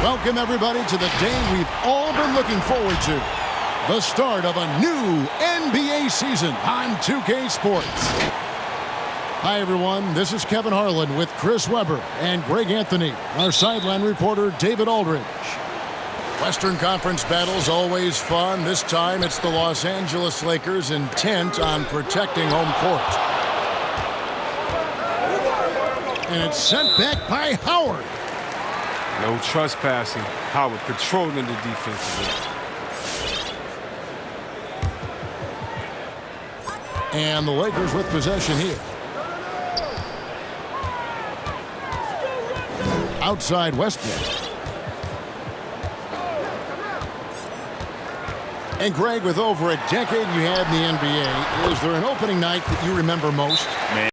Welcome, everybody, to the day we've all been looking forward to. The start of a new NBA season on 2K Sports. Hi, everyone. This is Kevin Harlan with Chris Webber and Greg Anthony, our sideline reporter, David Aldridge. Western Conference battles always fun. This time, it's the Los Angeles Lakers intent on protecting home court. And it's sent back by Howard. No trespassing. Howard controlling the defensive end. And the Lakers with possession here. Outside Westbrook. And Greg, with over a decade you had in the NBA, is there an opening night that you remember most? Man.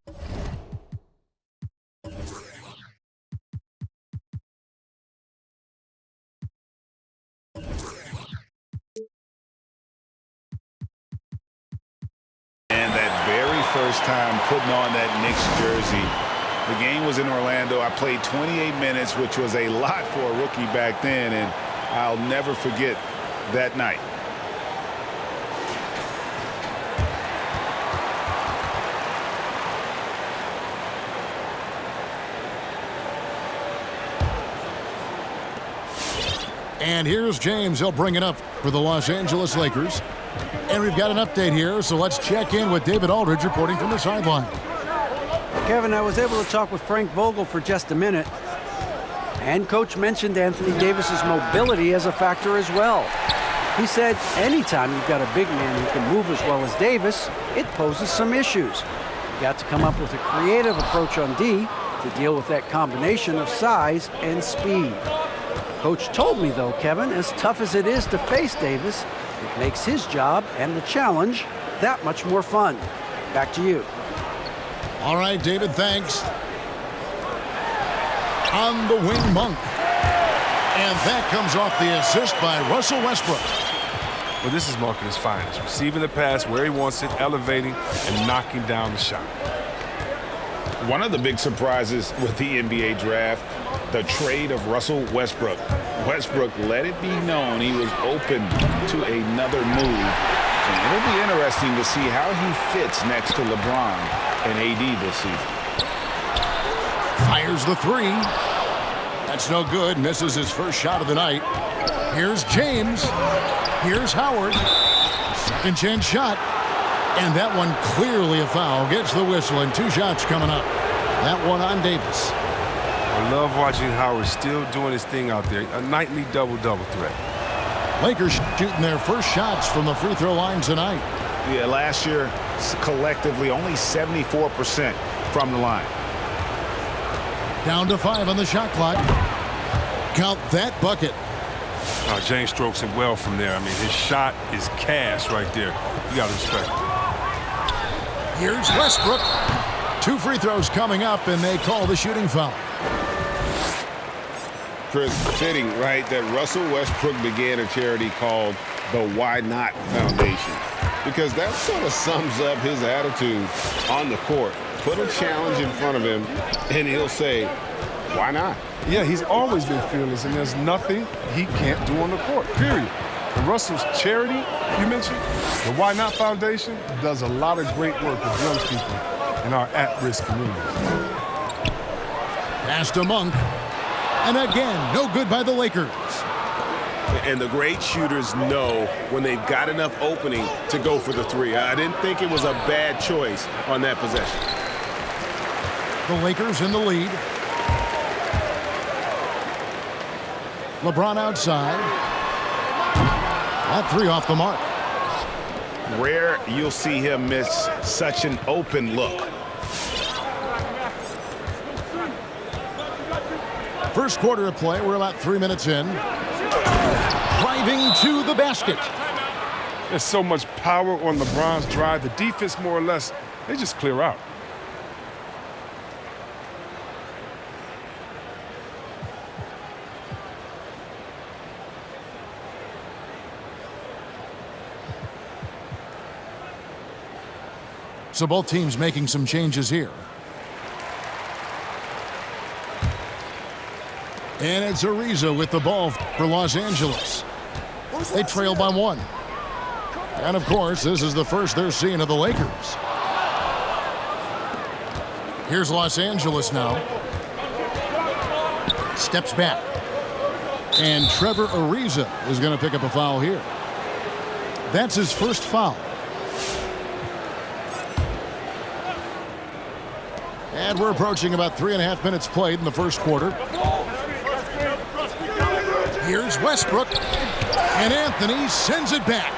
And that very first time putting on that Knicks jersey. The game was in Orlando. I played 28 minutes, which was a lot for a rookie back then, and I'll never forget that night. And here's James. He'll bring it up for the Los Angeles Lakers. And we've got an update here, so let's check in with David Aldridge reporting from the sideline. Kevin, I was able to talk with Frank Vogel for just a minute. And Coach mentioned Anthony Davis's mobility as a factor as well. He said anytime you've got a big man who can move as well as Davis, it poses some issues. You got to come up with a creative approach on D to deal with that combination of size and speed. Coach told me, though, Kevin, as tough as it is to face Davis, it makes his job and the challenge that much more fun. Back to you. All right, David, thanks. On the wing, Monk. And that comes off the assist by Russell Westbrook. Well, this is Monk at his finest. Receiving the pass where he wants it, elevating, and knocking down the shot. One of the big surprises with the NBA draft, the trade of Russell Westbrook. Westbrook let it be known he was open to another move. And it'll be interesting to see how he fits next to LeBron and AD this season. Fires the three. That's no good. Misses his first shot of the night. Here's James. Here's Howard. Second chance shot. And that one clearly a foul. Gets the whistle and 2 shots coming up. That one on Davis. I love watching Howard still doing his thing out there. A nightly double-double threat. Lakers shooting their first shots from the free throw line tonight. Yeah, last year, collectively, only 74% from the line. Down to 5 on the shot clock. Count that bucket. James strokes it well from there. I mean, his shot is cash right there. You got to respect it. Here's Westbrook. 2 free throws coming up, and they call the shooting foul. Chris, fitting, right, that Russell Westbrook began a charity called the Why Not Foundation, because that sort of sums up his attitude on the court. Put a challenge in front of him, and he'll say, why not? Yeah, he's always been fearless, and there's nothing he can't do on the court, period. And Russell's charity, you mentioned, the Why Not Foundation, does a lot of great work with young people in our at-risk communities. Pass to Monk. And again, no good by the Lakers. And the great shooters know when they've got enough opening to go for the three. I didn't think it was a bad choice on that possession. The Lakers in the lead. LeBron outside. That 3 off the mark. Rare you'll see him miss such an open look. First quarter of play, we're about 3 minutes in. Driving to the basket. There's so much power on LeBron's drive. The defense, more or less, they just clear out. So both teams making some changes here. And it's Ariza with the ball for Los Angeles. They trail by 1. And, of course, this is the first they're seeing of the Lakers. Here's Los Angeles now. Steps back. And Trevor Ariza is going to pick up a foul here. That's his first foul. And we're approaching about 3.5 minutes played in the first quarter. Here's Westbrook. And Anthony sends it back.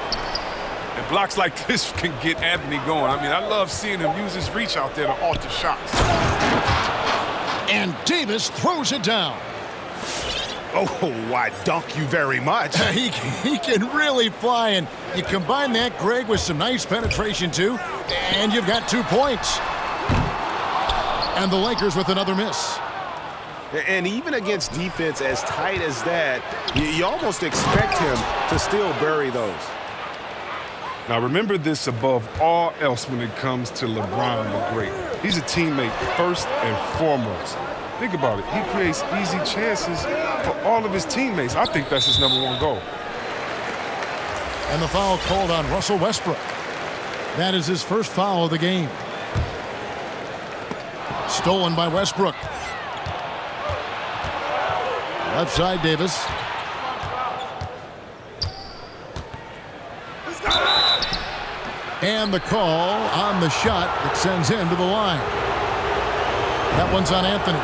And blocks like this can get Anthony going. I mean, I love seeing him use his reach out there to alter shots. And Davis throws it down. Oh, why, dunk you very much. He can really fly, and you combine that, Greg, with some nice penetration, too, and you've got 2 points. And the Lakers with another miss. And even against defense as tight as that, you almost expect him to still bury those. Now, remember this above all else when it comes to LeBron the Great. He's a teammate first and foremost. Think about it. He creates easy chances for all of his teammates. I think that's his #1 goal. And the foul called on Russell Westbrook. That is his first foul of the game. Stolen by Westbrook. Left side, Davis. And the call on the shot that sends him to the line. That one's on Anthony.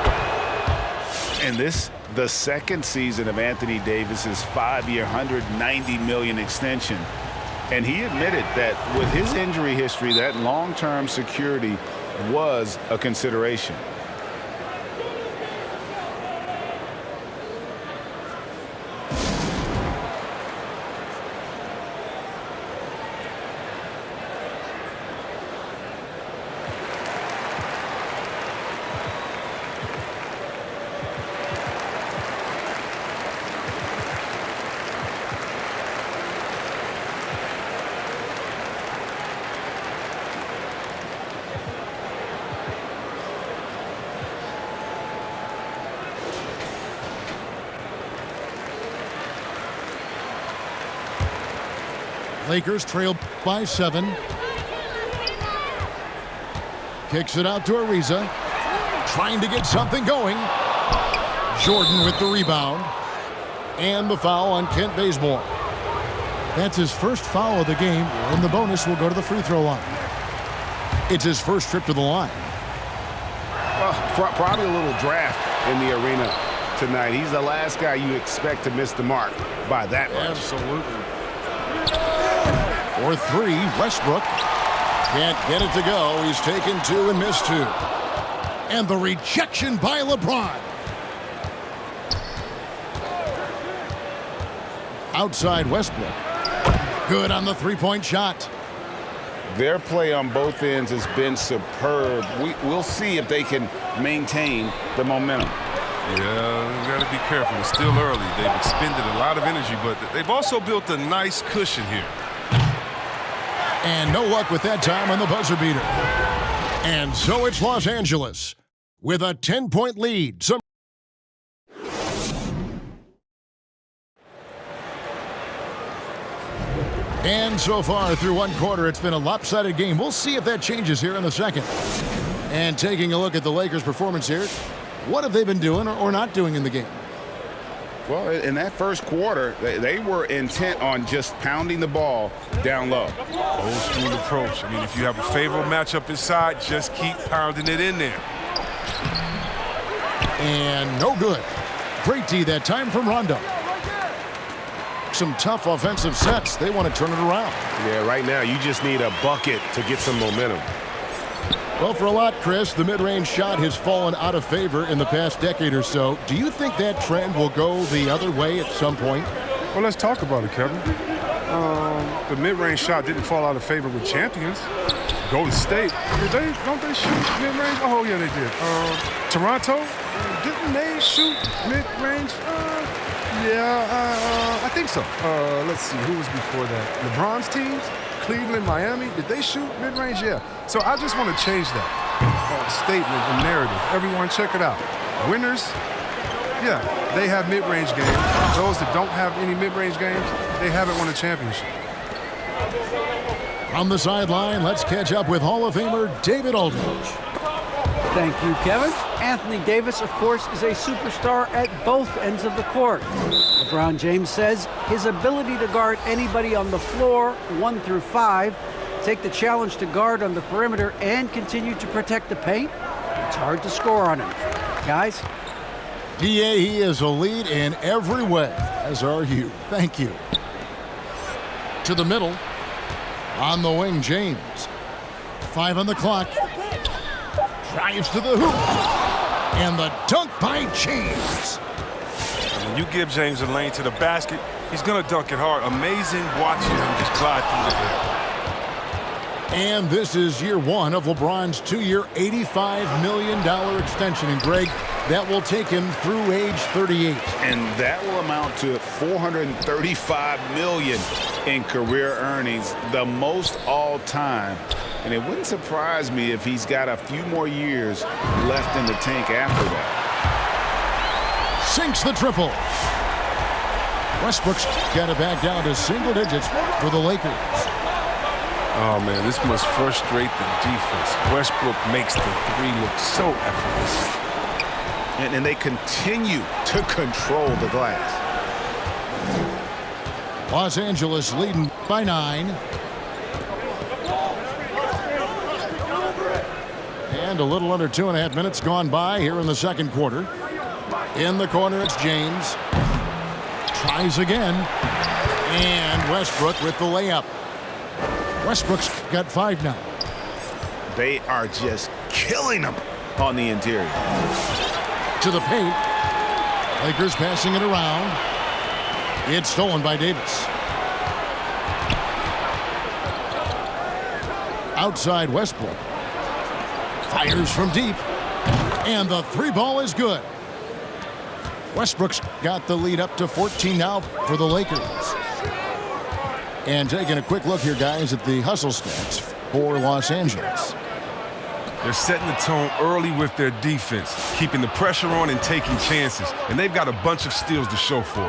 And this, the second season of Anthony Davis's 5-year, $190 million extension. And he admitted that with his injury history, that long-term security was a consideration. Lakers trail by 7. Kicks it out to Ariza. Trying to get something going. Jordan with the rebound. And the foul on Kent Bazemore. That's his first foul of the game, and the bonus will go to the free throw line. It's his first trip to the line. Well, probably a little draft in the arena tonight. He's the last guy you expect to miss the mark by that much. Absolutely. For 3, Westbrook. Can't get it to go. He's taken 2 and missed 2. And the rejection by LeBron. Outside Westbrook. Good on the 3-point shot. Their play on both ends has been superb. We'll see if they can maintain the momentum. Yeah, you got to be careful. It's still early. They've expended a lot of energy, but they've also built a nice cushion here. And no luck with that time on the buzzer beater. And so it's Los Angeles with a 10-point lead. And so far through one quarter, it's been a lopsided game. We'll see if that changes here in the second. And taking a look at the Lakers' performance here, what have they been doing or not doing in the game? Well, in that first quarter, they were intent on just pounding the ball down low. Old school approach. I mean, if you have a favorable matchup inside, just keep pounding it in there. And no good. Great D that time from Rondo. Some tough offensive sets. They want to turn it around. Yeah, right now you just need a bucket to get some momentum. Well, for a lot, Chris, the mid-range shot has fallen out of favor in the past decade or so. Do you think that trend will go the other way at some point? Well, let's talk about it, Kevin. The mid-range shot didn't fall out of favor with champions. Golden State, don't they shoot mid-range? Oh, yeah, they did. Toronto, didn't they shoot mid-range? I think so. Let's see, who was before that? LeBron's teams? Cleveland, Miami, did they shoot mid-range? Yeah. So I just want to change that statement and narrative. Everyone check it out. Winners Yeah, they have mid-range games. Those that don't have any mid-range games, they haven't won a championship. From the sideline, let's catch up with Hall of Famer David Aldridge. Thank you, Kevin. Anthony Davis, of course, is a superstar at both ends of the court. LeBron James says his ability to guard anybody on the floor, 1 through 5, take the challenge to guard on the perimeter, and continue to protect the paint, it's hard to score on him. Guys? DA, he is a lead in every way, as are you. Thank you. To the middle. On the wing, James. 5 on the clock. Drives to the hoop. And the dunk by James. When you give James a lane to the basket, he's going to dunk it hard. Amazing watching him just glide through the air. And this is year 1 of LeBron's 2-year, $85 million extension. And Greg, that will take him through age 38. And that will amount to $435 million in career earnings, the most all time. And it wouldn't surprise me if he's got a few more years left in the tank after that. Sinks the triple. Westbrook's got it back down to single digits for the Lakers. Oh, man, this must frustrate the defense. Westbrook makes the 3 look so effortless. And they continue to control the glass. Los Angeles leading by 9. And a little under 2.5 minutes gone by here in the second quarter. In the corner, it's James. Tries again. And Westbrook with the layup. Westbrook's got 5 now. They are just killing them on the interior. To the paint. Lakers passing it around. It's stolen by Davis. Outside Westbrook. Fires from deep. And the 3 ball is good. Westbrook's got the lead up to 14 now for the Lakers. And taking a quick look here, guys, at the hustle stats for Los Angeles. They're setting the tone early with their defense, keeping the pressure on and taking chances. And they've got a bunch of steals to show for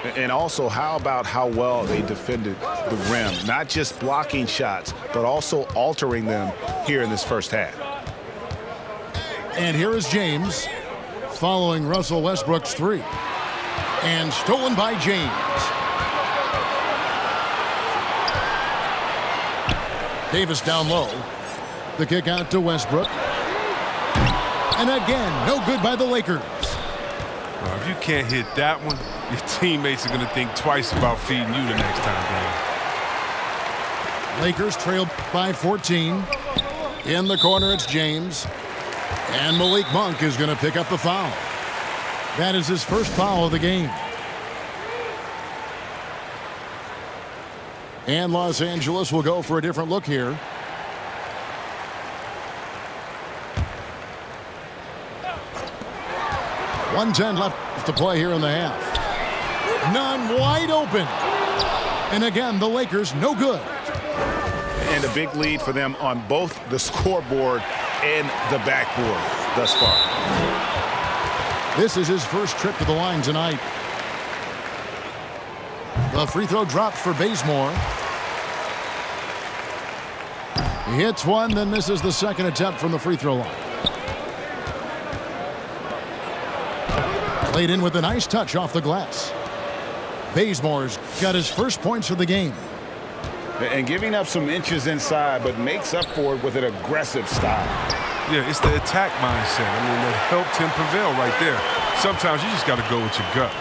it. And also, how about how well they defended the rim? Not just blocking shots, but also altering them here in this first half. And here is James following Russell Westbrook's 3. And stolen by James. Davis down low. The kick out to Westbrook. And again, no good by the Lakers. Well, if you can't hit that one, your teammates are going to think twice about feeding you the next time down. Lakers trail by 14. In the corner, it's James. And Malik Monk is going to pick up the foul. That is his first foul of the game. And Los Angeles will go for a different look here. .110 left to play here in the half. None wide open. And again, the Lakers no good. And a big lead for them on both the scoreboard and the backboard thus far. This is his first trip to the line tonight. The free throw dropped for Bazemore. He hits one, then misses the second attempt from the free throw line. Played in with a nice touch off the glass. Bazemore's got his first points of the game. And giving up some inches inside, but makes up for it with an aggressive style. Yeah, it's the attack mindset. I mean, that helped him prevail right there. Sometimes you just got to go with your gut.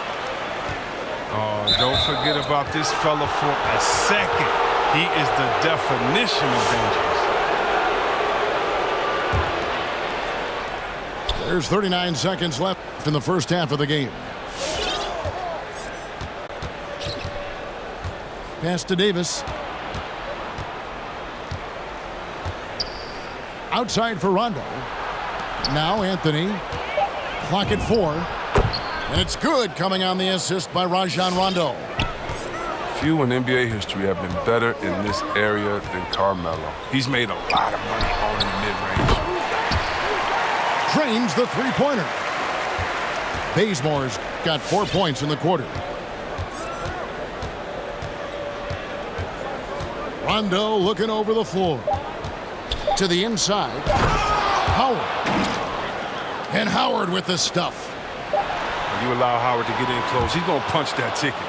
Oh, don't forget about this fella for a second. He is the definition of dangerous. There's 39 seconds left in the first half of the game. Pass to Davis. Outside for Rondo. Now Anthony. Clock at 4. And it's good, coming on the assist by Rajon Rondo. Few in NBA history have been better in this area than Carmelo. He's made a lot of money on the mid-range. Drains the three-pointer. Bazemore's got 4 points in the quarter. Rondo looking over the floor. To the inside. Howard. And Howard with the stuff. When you allow Howard to get in close, he's going to punch that ticket.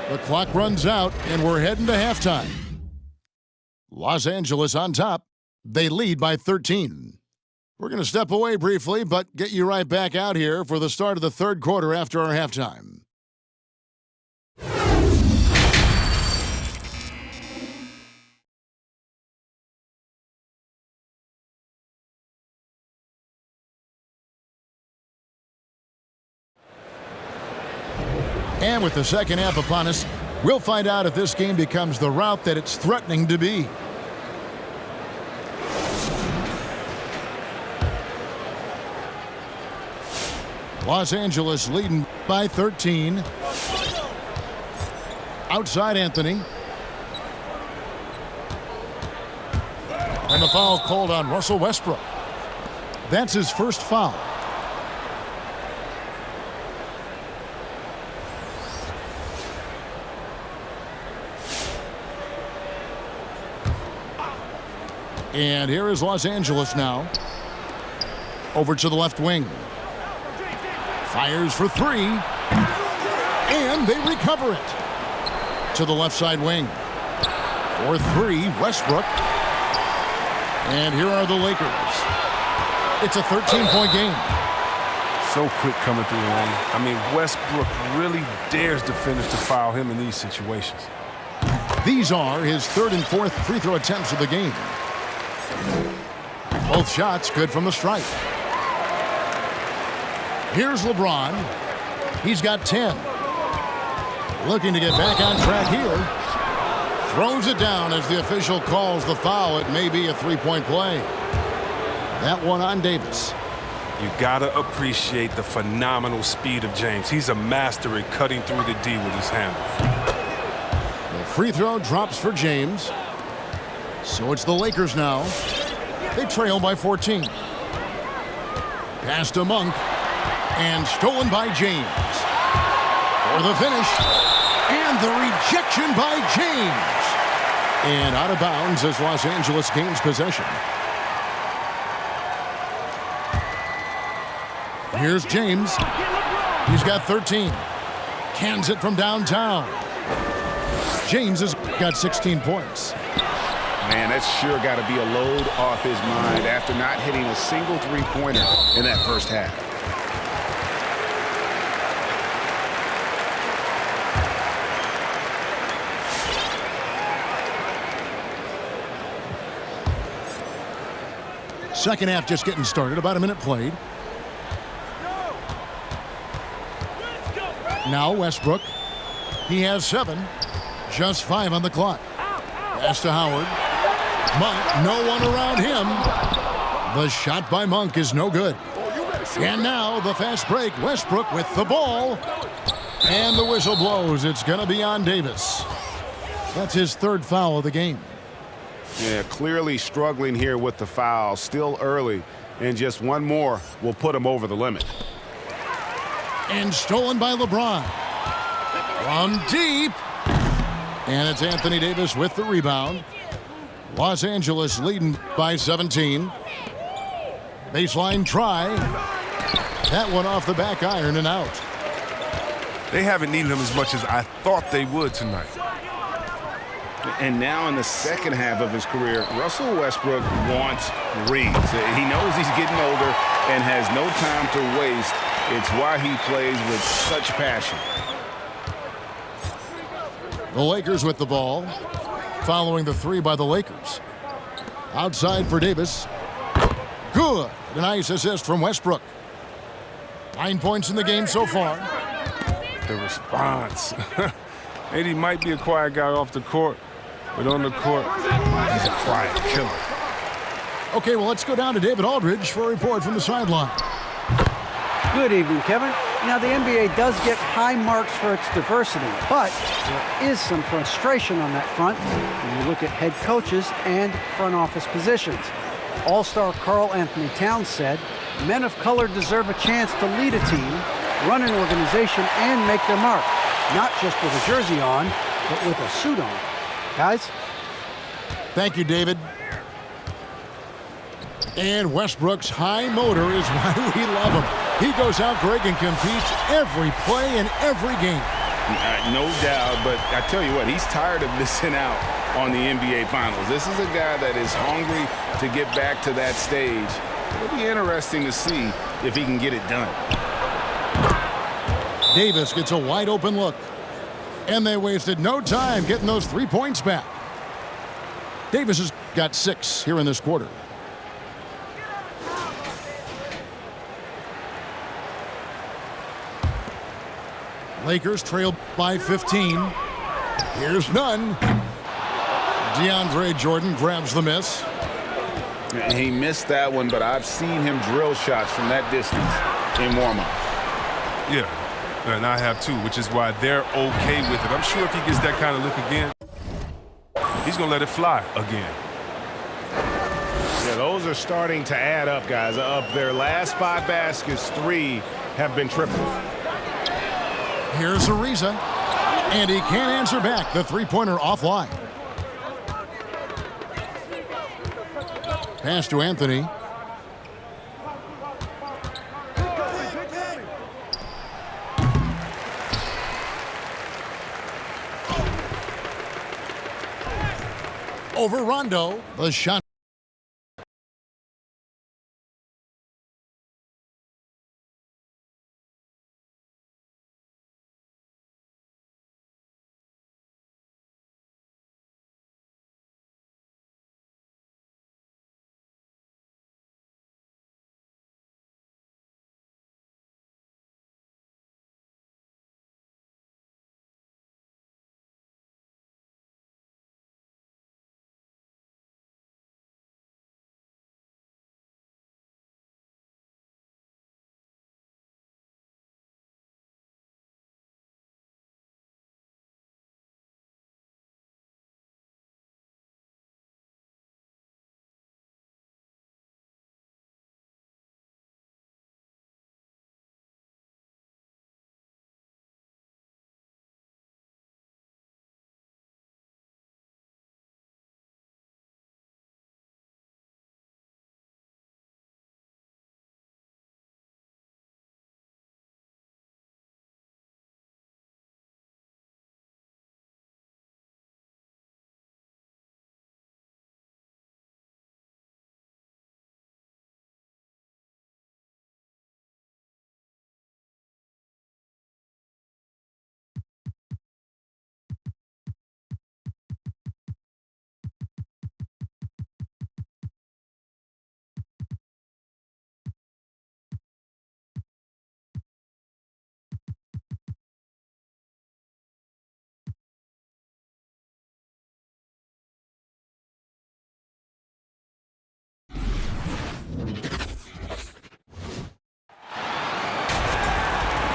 The clock runs out, and we're heading to halftime. Los Angeles on top. They lead by 13. We're going to step away briefly, but get you right back out here for the start of the third quarter after our halftime. And with the second half upon us, we'll find out if this game becomes the rout that it's threatening to be. Los Angeles leading by 13. Outside Anthony. And the foul called on Russell Westbrook. That's his first foul. And here is Los Angeles now. Over to the left wing. Fires for three. And they recover it. To the left side wing. For three, Westbrook. And here are the Lakers. It's a 13-point game. So quick coming through the lane. I mean, Westbrook really dares defenders to foul him in these situations. These are his third and fourth free throw attempts of the game. Both shots good from the stripe. Here's LeBron. He's got 10. Looking to get back on track here. Throws it down as the official calls the foul. It may be a three-point play. That one on Davis. You gotta appreciate the phenomenal speed of James. He's a master at cutting through the D with his handle. The free throw drops for James. So it's the Lakers now. They trail by 14. Pass to Monk. And stolen by James. For the finish. And the rejection by James. And out of bounds as Los Angeles gains possession. Here's James. He's got 13. Cans it from downtown. James has got 16 points. Man, that's sure got to be a load off his mind after not hitting a single three-pointer in that first half. Second half just getting started. About a minute played. Now Westbrook. He has 7. Just 5 on the clock. Pass to Howard. Monk, no one around him. The shot by Monk is no good. And now the fast break. Westbrook with the ball. And the whistle blows. It's going to be on Davis. That's his third foul of the game. Yeah, clearly struggling here with the foul. Still early. And just one more will put him over the limit. And stolen by LeBron. From deep. And it's Anthony Davis with the rebound. Los Angeles leading by 17. Baseline try. That one off the back iron and out. They haven't needed him as much as I thought they would tonight. And now in the second half of his career, Russell Westbrook wants reads. He knows he's getting older and has no time to waste. It's why he plays with such passion. The Lakers with the ball. Following the three by the Lakers. Outside for Davis. Good. A nice assist from Westbrook. 9 points in the game so far. The response. And he might be a quiet guy off the court, but on the court, he's a quiet killer. Okay, well, let's go down to David Aldridge for a report from the sideline. Good evening, Kevin. Now, the NBA does get high marks for its diversity, but there is some frustration on that front when you look at head coaches and front office positions. All-star Karl Anthony Towns said, men of color deserve a chance to lead a team, run an organization, and make their mark, not just with a jersey on, but with a suit on. Guys? Thank you, David. And Westbrook's high motor is why we love him. He goes out, Greg, and competes every play in every game. No doubt, but I tell you what, he's tired of missing out on the NBA Finals. This is a guy that is hungry to get back to that stage. It'll be interesting to see if he can get it done. Davis gets a wide open look. And they wasted no time getting those 3 points back. Davis has got 6 here in this quarter. Lakers trail by 15. Here's none. DeAndre Jordan grabs the miss. He missed that one, but I've seen him drill shots from that distance in warm-up. Yeah, and I have too, which is why they're okay with it. I'm sure if he gets that kind of look again, he's going to let it fly again. Yeah, those are starting to add up, guys. Of their last 5 baskets, 3 have been triples. Here's Ariza, and he can't answer back. The three-pointer offline. Pass to Anthony. Over Rondo, the shot.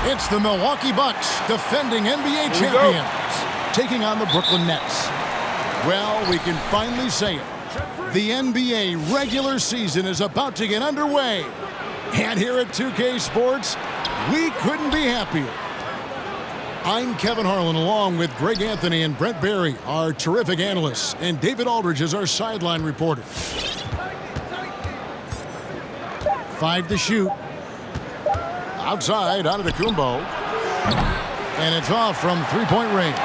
It's the Milwaukee Bucks, defending NBA champions, taking on the Brooklyn Nets. Well, we can finally say it. The NBA regular season is about to get underway. And here at 2K Sports, we couldn't be happier. I'm Kevin Harlan, along with Greg Anthony and Brent Barry, our terrific analysts, and David Aldridge is our sideline reporter. 5 to shoot. Outside, Antetokounmpo. And it's off from three-point range.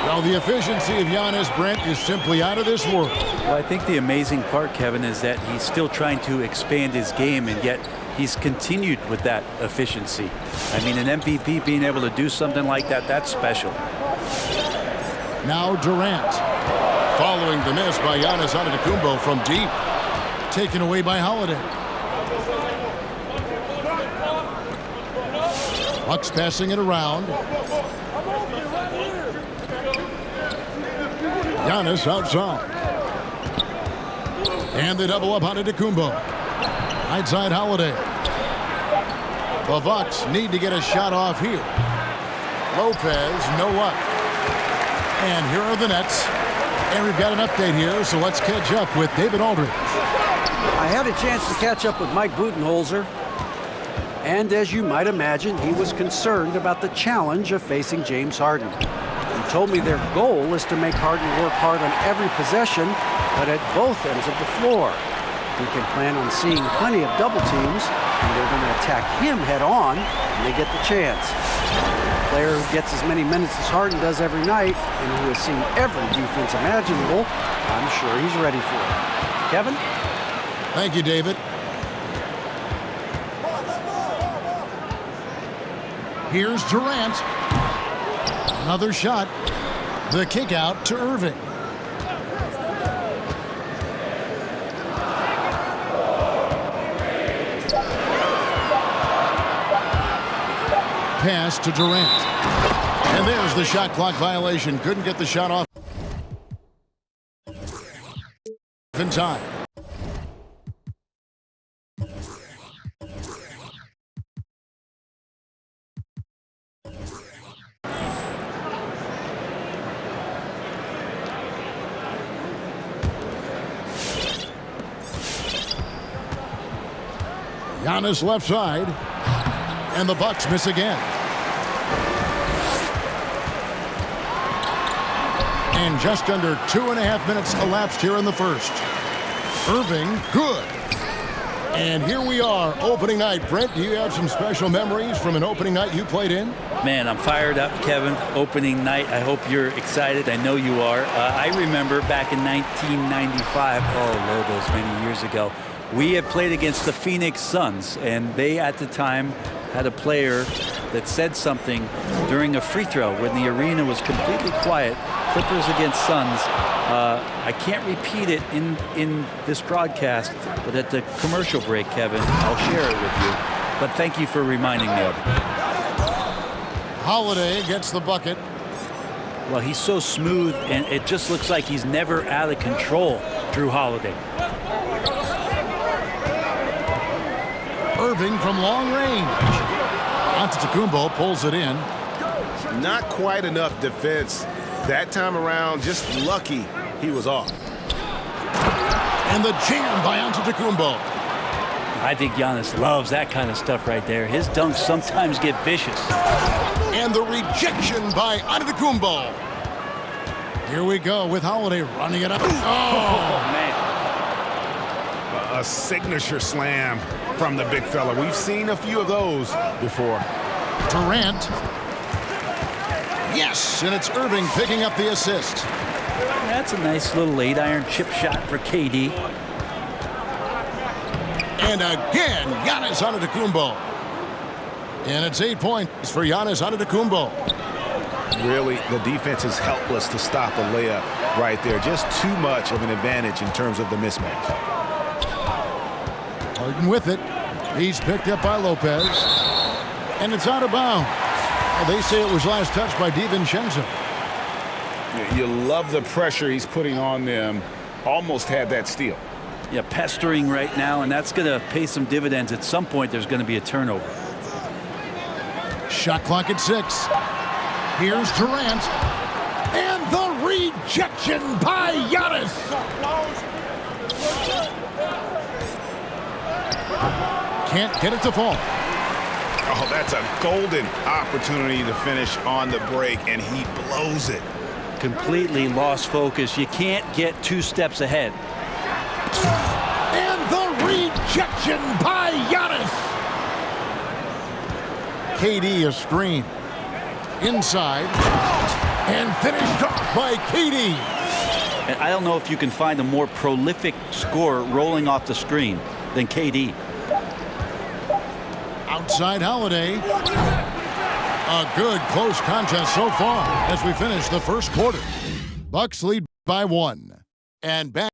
Well, the efficiency of Giannis, Brent, is simply out of this world. Well, I think the amazing part, Kevin, is that he's still trying to expand his game, and yet he's continued with that efficiency. I mean, an MVP being able to do something like that, that's special. Now Durant. Following the miss by Giannis Antetokounmpo from deep. Taken away by Holiday. Bucks passing it around. Giannis outside. And they double up on Antetokounmpo. Right side Holiday. The Bucks need to get a shot off here. Lopez, no luck. And here are the Nets. And we've got an update here, so let's catch up with David Aldridge. I had a chance to catch up with Mike Budenholzer. And as you might imagine, he was concerned about the challenge of facing James Harden. He told me their goal is to make Harden work hard on every possession, but at both ends of the floor. He can plan on seeing plenty of double teams, and they're going to attack him head on when they get the chance. A player who gets as many minutes as Harden does every night, and who has seen every defense imaginable, I'm sure he's ready for it. Kevin? Thank you, David. Here's Durant. Another shot. The kick out to Irving. Pass to Durant. And there's the shot clock violation. Couldn't get the shot off in time. Giannis left side. And the Bucks miss again. And just under 2.5 minutes elapsed here in the first. Irving, good. And here we are, opening night. Brent, do you have some special memories from an opening night you played in? Man, I'm fired up, Kevin. Opening night. I hope you're excited. I know you are. I remember back in 1995, Lobos, many years ago, we had played against the Phoenix Suns, and they at the time had a player that said something during a free throw when the arena was completely quiet. Clippers against Suns. I can't repeat it in this broadcast, but at the commercial break, Kevin, I'll share it with you. But thank you for reminding me of it. Holiday gets the bucket. Well, he's so smooth, and it just looks like he's never out of control, Drew Holiday. Irving from long range. Antetokounmpo pulls it in. Not quite enough defense. That time around, just lucky he was off. And the jam by Antetokounmpo. I think Giannis loves that kind of stuff right there. His dunks sometimes get vicious. And the rejection by Antetokounmpo. Here we go with Holiday running it up. Oh, man. A signature slam from the big fella. We've seen a few of those before. Durant. Yes, and it's Irving picking up the assist. That's a nice little 8-iron chip shot for KD. And again, Giannis Antetokounmpo. And it's 8 points for Giannis Antetokounmpo. Really, the defense is helpless to stop a layup right there. Just too much of an advantage in terms of the mismatch. Harden with it. He's picked up by Lopez. And it's out of bounds. Well, they say it was last touched by DiVincenzo. You love the pressure he's putting on them. Almost had that steal. Yeah, pestering right now, and that's going to pay some dividends. At some point, there's going to be a turnover. Shot clock at 6. Here's Durant. And the rejection by Giannis. Can't get it to fall. Oh, that's a golden opportunity to finish on the break, and he blows it. Completely lost focus. You can't get 2 steps ahead. And the rejection by Giannis. KD a screen. Inside. And finished off by KD. And I don't know if you can find a more prolific scorer rolling off the screen than KD. Outside Holiday. A good close contest so far as we finish the first quarter. Bucks lead by 1. And back.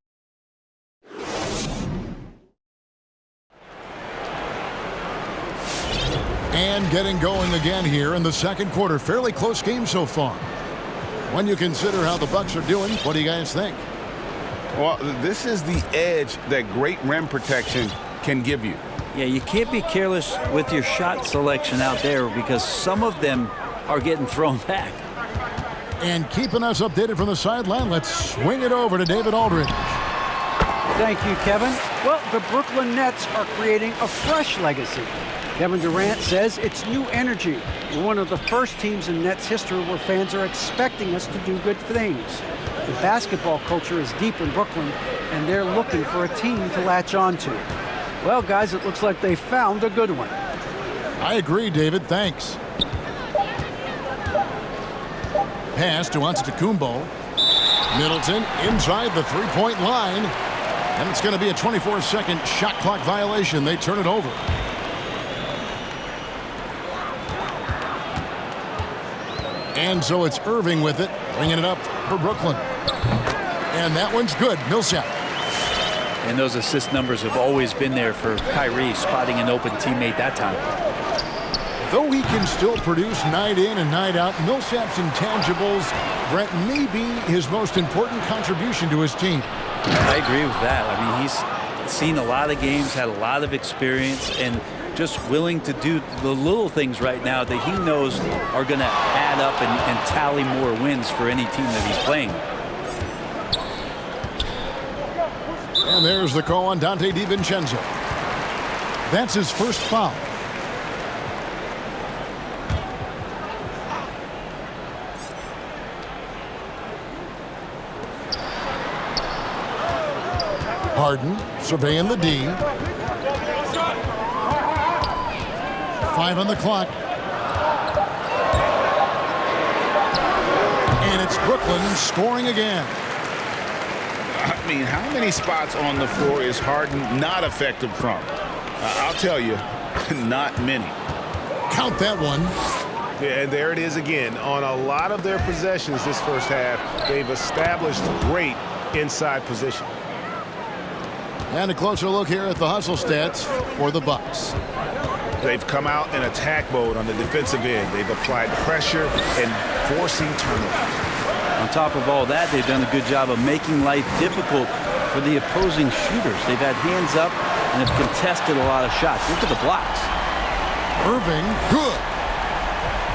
And getting going again here in the second quarter. Fairly close game so far. When you consider how the Bucks are doing, what do you guys think? Well, this is the edge that great rim protection can give you. Yeah, you can't be careless with your shot selection out there because some of them are getting thrown back. And keeping us updated from the sideline, let's swing it over to David Aldridge. Thank you, Kevin. Well, the Brooklyn Nets are creating a fresh legacy. Kevin Durant says it's new energy. We're one of the first teams in Nets history where fans are expecting us to do good things. The basketball culture is deep in Brooklyn, and they're looking for a team to latch on to. Well, guys, it looks like they found a good one. I agree, David. Thanks. Pass to Antetokounmpo. Middleton inside the three-point line. And it's going to be a 24-second shot clock violation. They turn it over. And so it's Irving with it, bringing it up for Brooklyn. And that one's good. Millsap. And those assist numbers have always been there for Kyrie, spotting an open teammate that time. Though he can still produce night in and night out, Millsap's intangibles, Brent, may be his most important contribution to his team. I agree with that. I mean, he's seen a lot of games, had a lot of experience, and just willing to do the little things right now that he knows are going to add up and tally more wins for any team that he's playing. And there's the call on Dante DiVincenzo. That's his first foul. Harden surveying the D. 5 on the clock. And it's Brooklyn scoring again. I mean, how many spots on the floor is Harden not effective from? I'll tell you, not many. Count that one. Yeah, and there it is again. On a lot of their possessions this first half, they've established great inside position. And a closer look here at the hustle stats for the Bucks. They've come out in attack mode on the defensive end. They've applied pressure and forcing turnovers. On top of all that, they've done a good job of making life difficult for the opposing shooters. They've had hands up and have contested a lot of shots. Look at the blocks. Irving, good.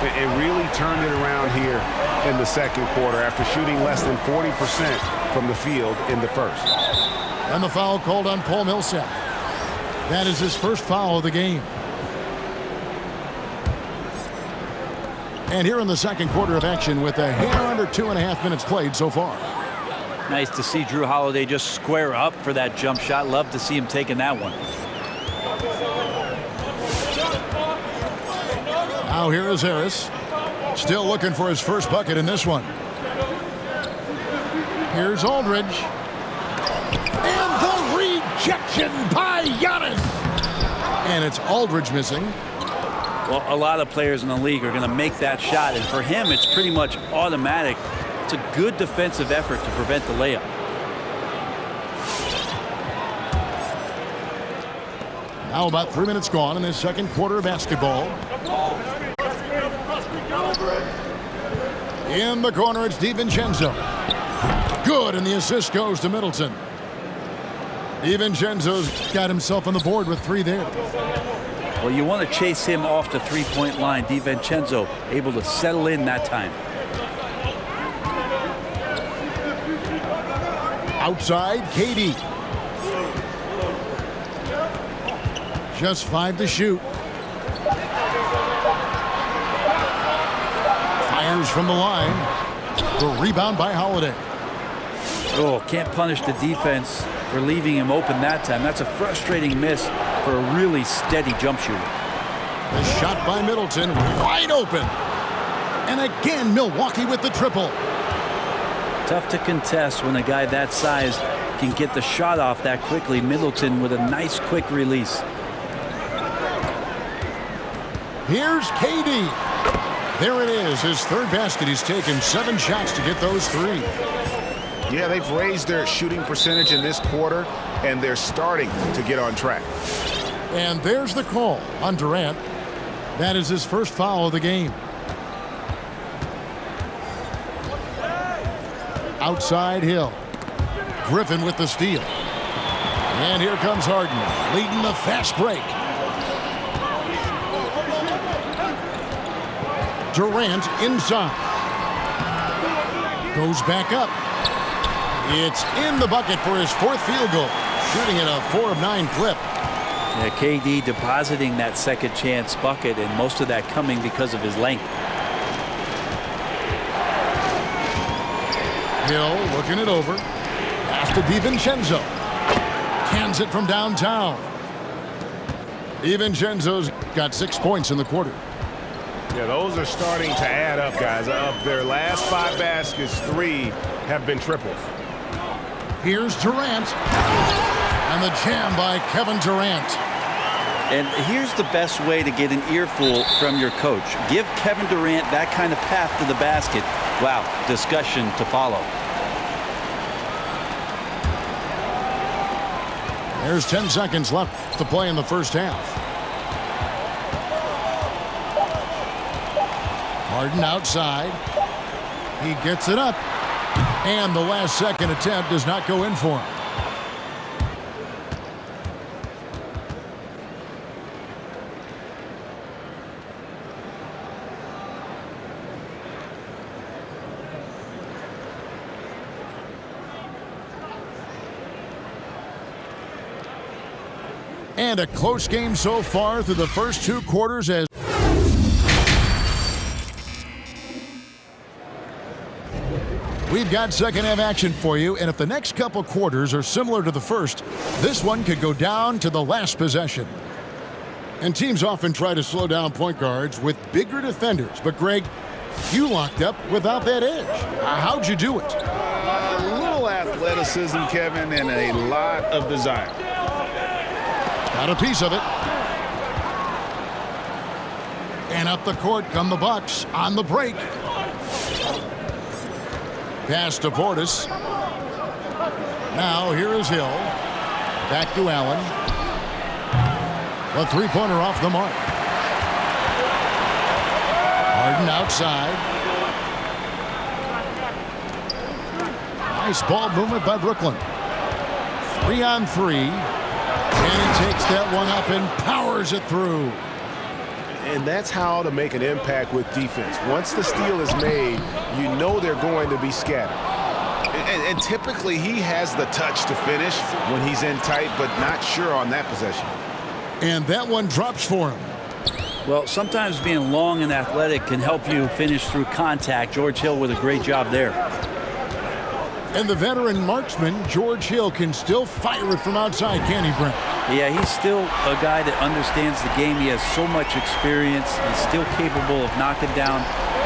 It really turned it around here in the second quarter after shooting less than 40% from the field in the first. And the foul called on Paul Millsap. That is his first foul of the game. And here in the second quarter of action with a hair under 2.5 minutes played so far. Nice to see Drew Holiday just square up for that jump shot. Love to see him taking that one. Now here is Harris. Still looking for his first bucket in this one. Here's Aldridge. And the rejection by Giannis. And it's Aldridge missing. Well, a lot of players in the league are going to make that shot, and for him, it's pretty much automatic. It's a good defensive effort to prevent the layup. Now about 3 minutes gone in this second quarter of basketball. In the corner, it's DiVincenzo. Good, and the assist goes to Middleton. DiVincenzo's got himself on the board with 3 there. Well, you want to chase him off the three-point line. DiVincenzo able to settle in that time. Outside, KD. Just 5 to shoot. Fires from the line. The rebound by Holiday. Oh, can't punish the defense for leaving him open that time. That's a frustrating miss for a really steady jump shooter. The shot by Middleton, wide open. And again, Milwaukee with the triple. Tough to contest when a guy that size can get the shot off that quickly. Middleton with a nice quick release. Here's KD. There it is, his third basket. He's taken 7 shots to get those 3. Yeah, they've raised their shooting percentage in this quarter, and they're starting to get on track. And there's the call on Durant. That is his first foul of the game. Outside Hill. Griffin with the steal. And here comes Harden, leading the fast break. Durant inside. Goes back up. It's in the bucket for his 4th field goal. Shooting at a 4 of 9 clip. Yeah, KD depositing that second chance bucket, and most of that coming because of his length. Hill looking it over. Pass to DiVincenzo. Cans it from downtown. DiVincenzo's got 6 points in the quarter. Yeah, those are starting to add up, guys. Of their last 5 baskets, 3 have been triples. Here's Durant. And the jam by Kevin Durant. And here's the best way to get an earful from your coach. Give Kevin Durant that kind of path to the basket. Wow, discussion to follow. There's 10 seconds left to play in the first half. Harden outside. He gets it up. And the last second attempt does not go in for him. And a close game so far through the first 2 quarters as we've got second half action for you, and if the next couple quarters are similar to the first, this one could go down to the last possession. And teams often try to slow down point guards with bigger defenders, but Greg, you locked up without that edge. How'd you do it? A little athleticism, Kevin, and a lot of desire. Got a piece of it. And up the court come the Bucks on the break. Pass to Portis. Now here is Hill. Back to Allen. The 3-pointer off the mark. Harden outside. Nice ball movement by Brooklyn. 3-on-3. And he takes that one up and powers it through. And that's how to make an impact with defense. Once the steal is made, you know they're going to be scattered. And typically he has the touch to finish when he's in tight, but not sure on that possession. And that one drops for him. Well, sometimes being long and athletic can help you finish through contact. George Hill with a great job there. And the veteran marksman, George Hill, can still fire it from outside, can he, Brent? Yeah, he's still a guy that understands the game. He has so much experience. He's still capable of knocking down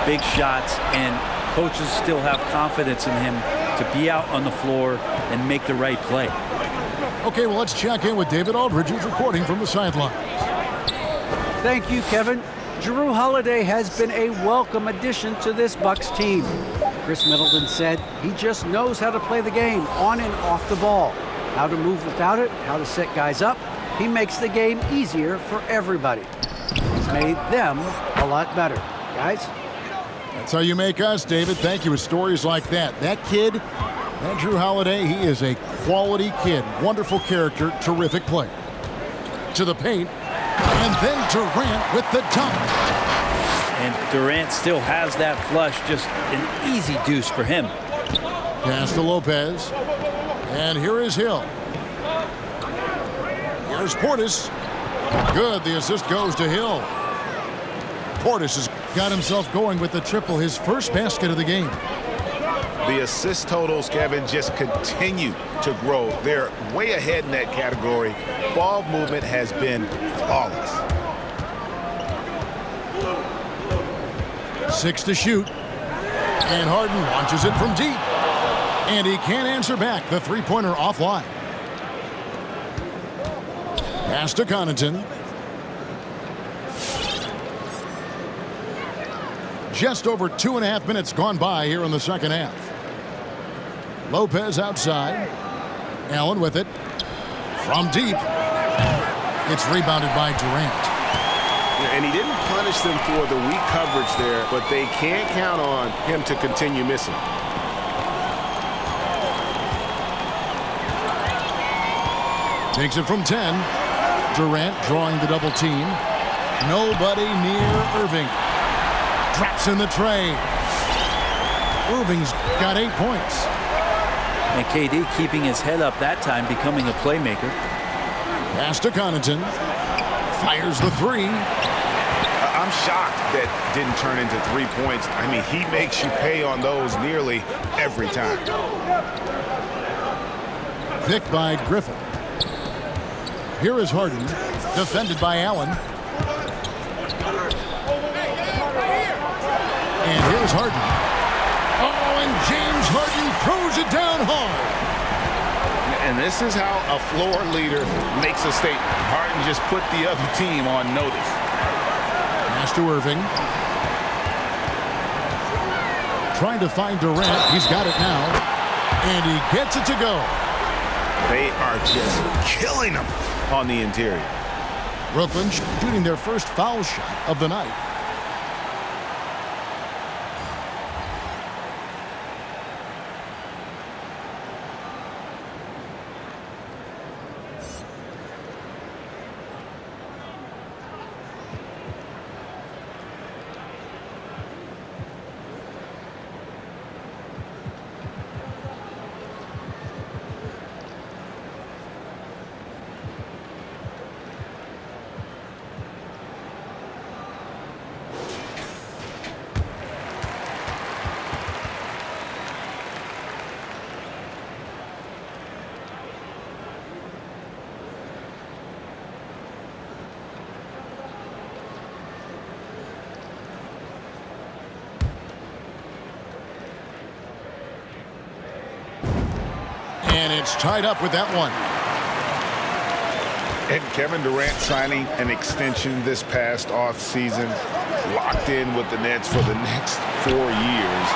big shots, and coaches still have confidence in him to be out on the floor and make the right play. Okay, well, let's check in with David Aldridge, who's reporting from the sidelines. Thank you, Kevin. Jrue Holiday has been a welcome addition to this Bucks team. Chris Middleton said he just knows how to play the game on and off the ball, how to move without it, how to set guys up. He makes the game easier for everybody. He's made them a lot better. Guys? That's how you make us, David. Thank you with stories like that. That kid, that Jrue Holiday, he is a quality kid. Wonderful character, terrific player. To the paint, and then Durant with the dunk. And Durant still has that flush, just an easy deuce for him. Pass to Lopez. And here is Hill. Here's Portis. Good, the assist goes to Hill. Portis has got himself going with the triple, his first basket of the game. The assist totals, Kevin, just continue to grow. They're way ahead in that category. Ball movement has been flawless. 6 to shoot. And Harden launches it from deep. And he can't answer back. The 3-pointer offline. Pass to Connaughton. Just over 2.5 minutes gone by here in the second half. Lopez outside. Allen with it. From deep. It's rebounded by Durant. And he didn't punish them for the weak coverage there, but they can't count on him to continue missing. Takes it from 10. Durant drawing the double team. Nobody near Irving. Drops in the Trae. Irving's got 8 points. And KD keeping his head up that time, becoming a playmaker. Pass to Connaughton. Fires the three. I'm shocked that didn't turn into 3 points. I mean, he makes you pay on those nearly every time. Picked by Griffin. Here is Harden. Defended by Allen. And here's Harden. Oh, and James Harden throws it down hard. And this is how a floor leader makes a statement. Harden just put the other team on notice. Pass to Irving. Trying to find Durant. He's got it now. And he gets it to go. They are just killing him on the interior. Brooklyn shooting their first foul shot of the night. And it's tied up with that one. And Kevin Durant signing an extension this past offseason, locked in with the Nets for the next 4 years.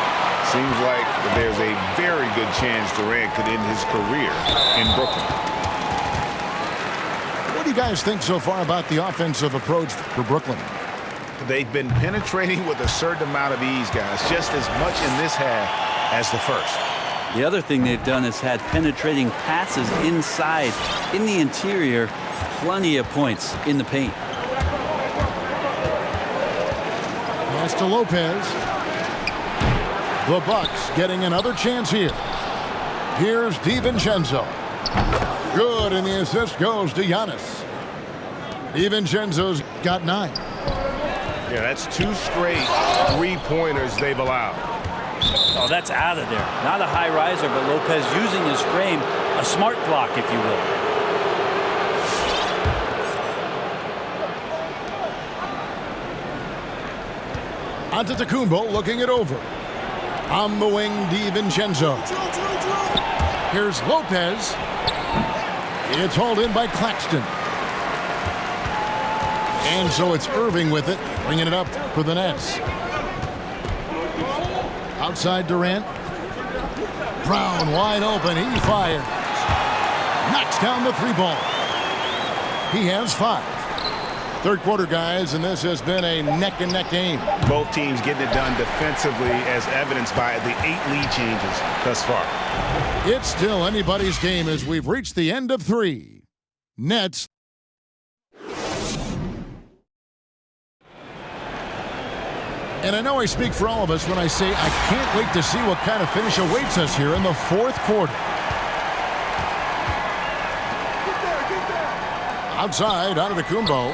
Seems like there's a very good chance Durant could end his career in Brooklyn. What do you guys think so far about the offensive approach for Brooklyn? They've been penetrating with a certain amount of ease, guys, just as much in this half as the first. The other thing they've done is had penetrating passes inside, in the interior, plenty of points in the paint. Pass to Lopez. The Bucks getting another chance here. Here's DiVincenzo. Good, and the assist goes to Giannis. DiVincenzo's got 9. Yeah, that's 2 straight three-pointers they've allowed. Oh, that's out of there. Not a high riser, but Lopez using his frame, a smart block, if you will. Antetokounmpo looking it over. On the wing, DiVincenzo. Here's Lopez. It's hauled in by Claxton. And so it's Irving with it, bringing it up for the Nets. Outside Durant. Brown wide open. He fires. Knocks down the 3-ball. He has 5. Third quarter, guys, and this has been a neck-and-neck game. Both teams getting it done defensively, as evidenced by the 8 lead changes thus far. It's still anybody's game as we've reached the end of 3. Nets. And I know I speak for all of us when I say I can't wait to see what kind of finish awaits us here in the fourth quarter. Outside, Antetokounmpo.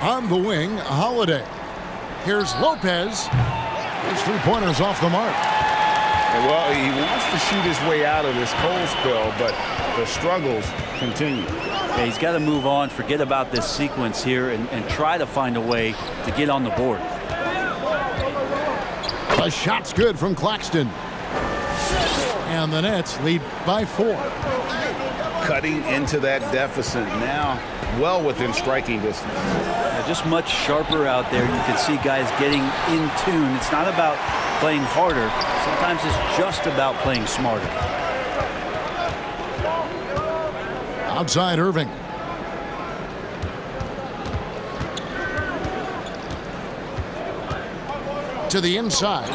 On the wing, Holiday. Here's Lopez. His 3-pointer's off the mark. And well, he wants to shoot his way out of this cold spell, but the struggles continue. Yeah, he's got to move on, forget about this sequence here, and try to find a way to get on the board. The shot's good from Claxton. And the Nets lead by 4. Cutting into that deficit now, well within striking distance. Yeah, just much sharper out there. You can see guys getting in tune. It's not about playing harder. Sometimes it's just about playing smarter. Outside Irving. To the inside.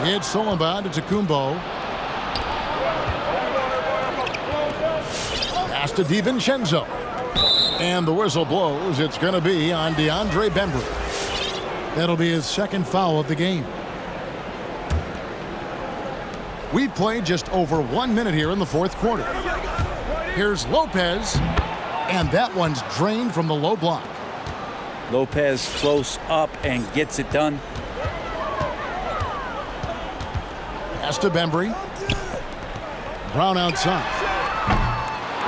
It's stolen by Antetokounmpo. Pass pass to DiVincenzo. And the whistle blows. It's going to be on DeAndre Bembry. That'll be his second foul of the game. We've played just over 1 minute here in the fourth quarter. Here's Lopez, and that one's drained from the low block. Lopez close up and gets it done. Pass to Bembry. Brown outside.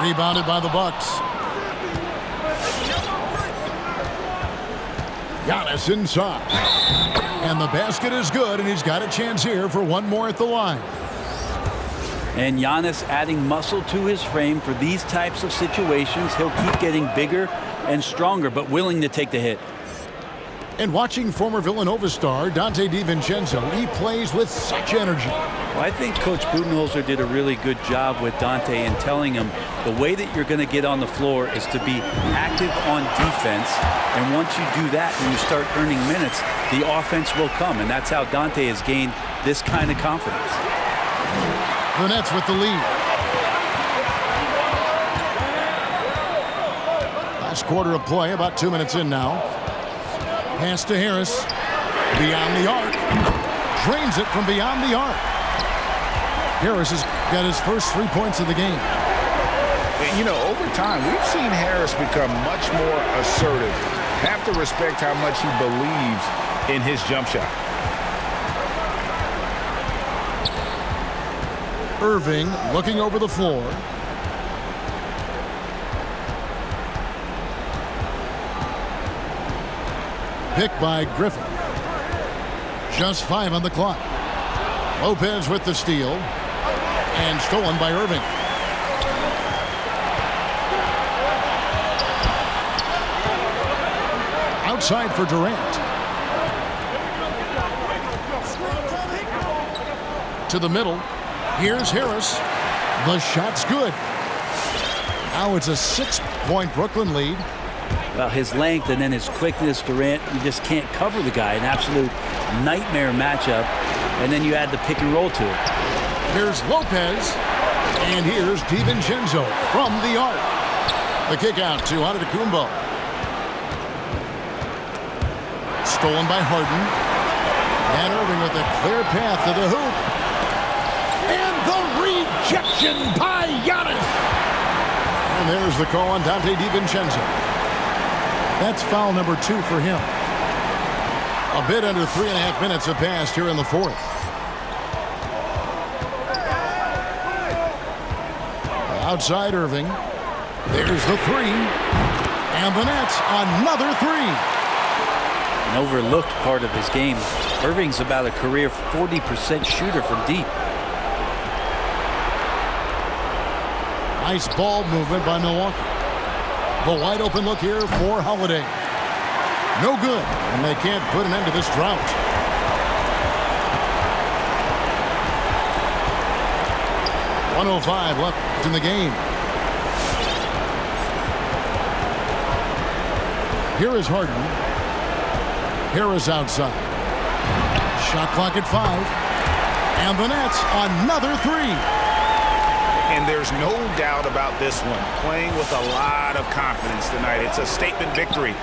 Rebounded by the Bucks. Giannis inside. And the basket is good, and he's got a chance here for one more at the line. And Giannis adding muscle to his frame for these types of situations. He'll keep getting bigger and stronger, but willing to take the hit. And watching former Villanova star Donte DiVincenzo, he plays with such energy. Well, I think Coach Budenholzer did a really good job with Donte in telling him the way that you're going to get on the floor is to be active on defense. And once you do that and you start earning minutes, the offense will come. And that's how Donte has gained this kind of confidence. The Nets with the lead. Last quarter of play, about 2 minutes in now. Pass to Harris. Beyond the arc. Drains it from beyond the arc. Harris has got his first 3 points of the game. And, you know, over time, we've seen Harris become much more assertive. Have to respect how much he believes in his jump shot. Irving looking over the floor. Picked by Griffin. Just 5 on the clock. Lopez with the steal. And stolen by Irving. Outside for Durant. To the middle. Here's Harris. The shot's good. Now it's a 6-point Brooklyn lead. Well, his length and then his quickness, Durant, you just can't cover the guy. An absolute nightmare matchup. And then you add the pick and roll to it. Here's Lopez. And here's DiVincenzo from the arc. The kick out to Antetokounmpo. Stolen by Harden. And Irving with a clear path to the hoop. And the rejection by Giannis. And there's the call on Donte DiVincenzo. That's foul number 2 for him. A bit under 3.5 minutes have passed here in the fourth. Outside Irving. There's the 3. And the Nets, another 3. An overlooked part of his game. Irving's about a career 40% shooter from deep. Nice ball movement by Milwaukee. The wide open look here for Holiday. No good, and they can't put an end to this drought. .105 left in the game. Here is Harden. Harris outside. Shot clock at 5. And the Nets, another 3. And there's no doubt about this one. Playing with a lot of confidence tonight. It's a statement victory.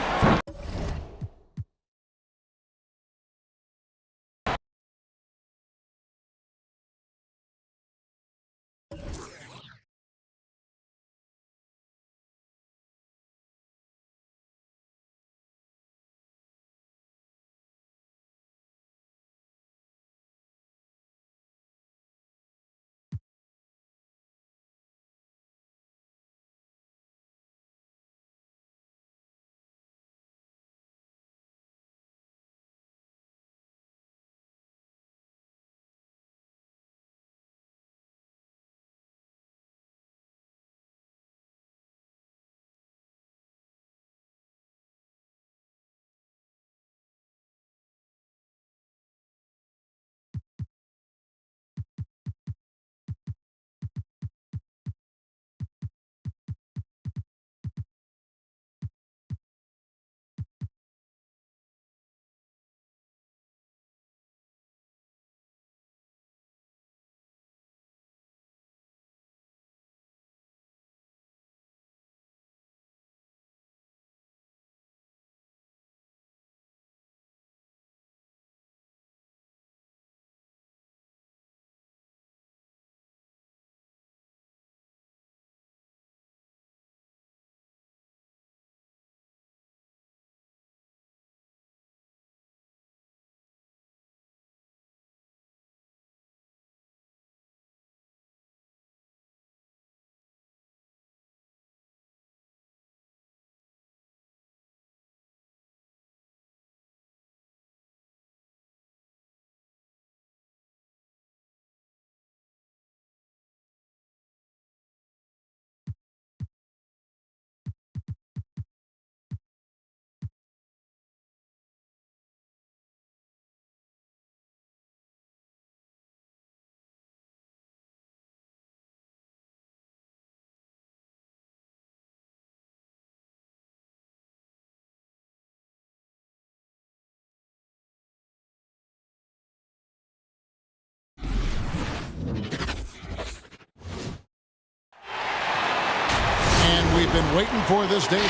And we've been waiting for this day.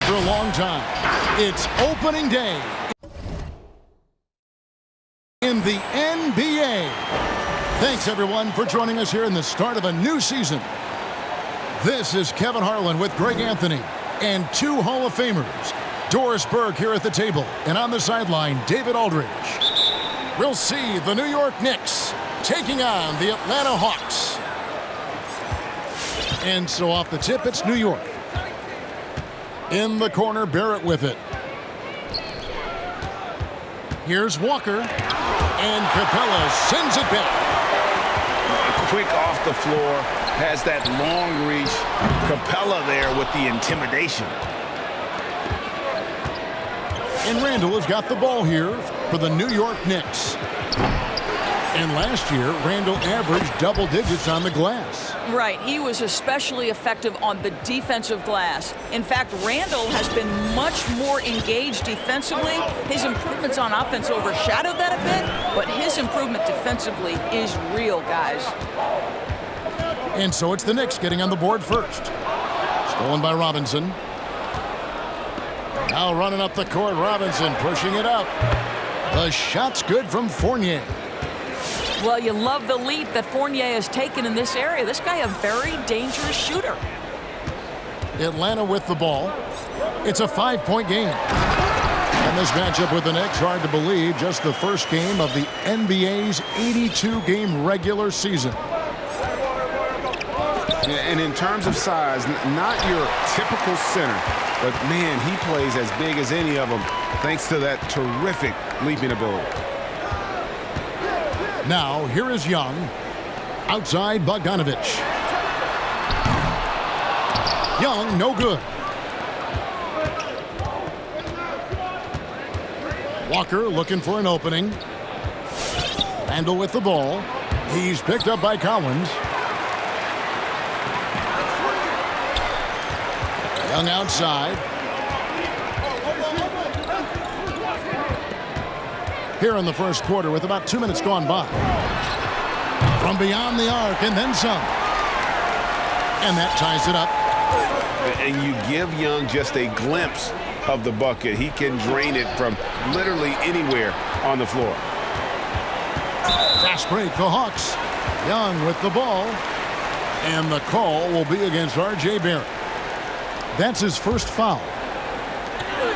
For a long time, it's opening day in the NBA. Thanks, everyone, for joining us here in the start of a new season. This is Kevin Harlan with Greg Anthony and two Hall of Famers, Doris Burke here at the table, and on the sideline, David Aldridge. We'll see the New York Knicks taking on the Atlanta Hawks. And so off the tip, it's New York. In the corner, Barrett with it. Here's Walker. And Capella sends it back. Quick off the floor, has that long reach. Capella there with the intimidation. And Randall has got the ball here for the New York Knicks. And last year, Randall averaged double digits on the glass. Right. He was especially effective on the defensive glass. In fact, Randall has been much more engaged defensively. His improvements on offense overshadowed that a bit, but his improvement defensively is real, guys. And so it's the Knicks getting on the board first. Stolen by Robinson. Now running up the court, Robinson pushing it up. The shot's good from Fournier. Well, you love the leap that Fournier has taken in this area. This guy, a very dangerous shooter. Atlanta with the ball. It's a 5-point game. And this matchup with the Knicks, hard to believe, just the first game of the NBA's 82-game regular season. And in terms of size, not your typical center, but man, he plays as big as any of them thanks to that terrific leaping ability. Now, here is Young. Outside, Bogdanovich. Young, no good. Walker looking for an opening. Randall with the ball. He's picked up by Collins. Young outside. Here in the first quarter with about 2 minutes gone by. From beyond the arc and then some. And that ties it up. And you give Young just a glimpse of the bucket. He can drain it from literally anywhere on the floor. Fast break, the Hawks. Young with the ball. And the call will be against R.J. Barrett. That's his first foul.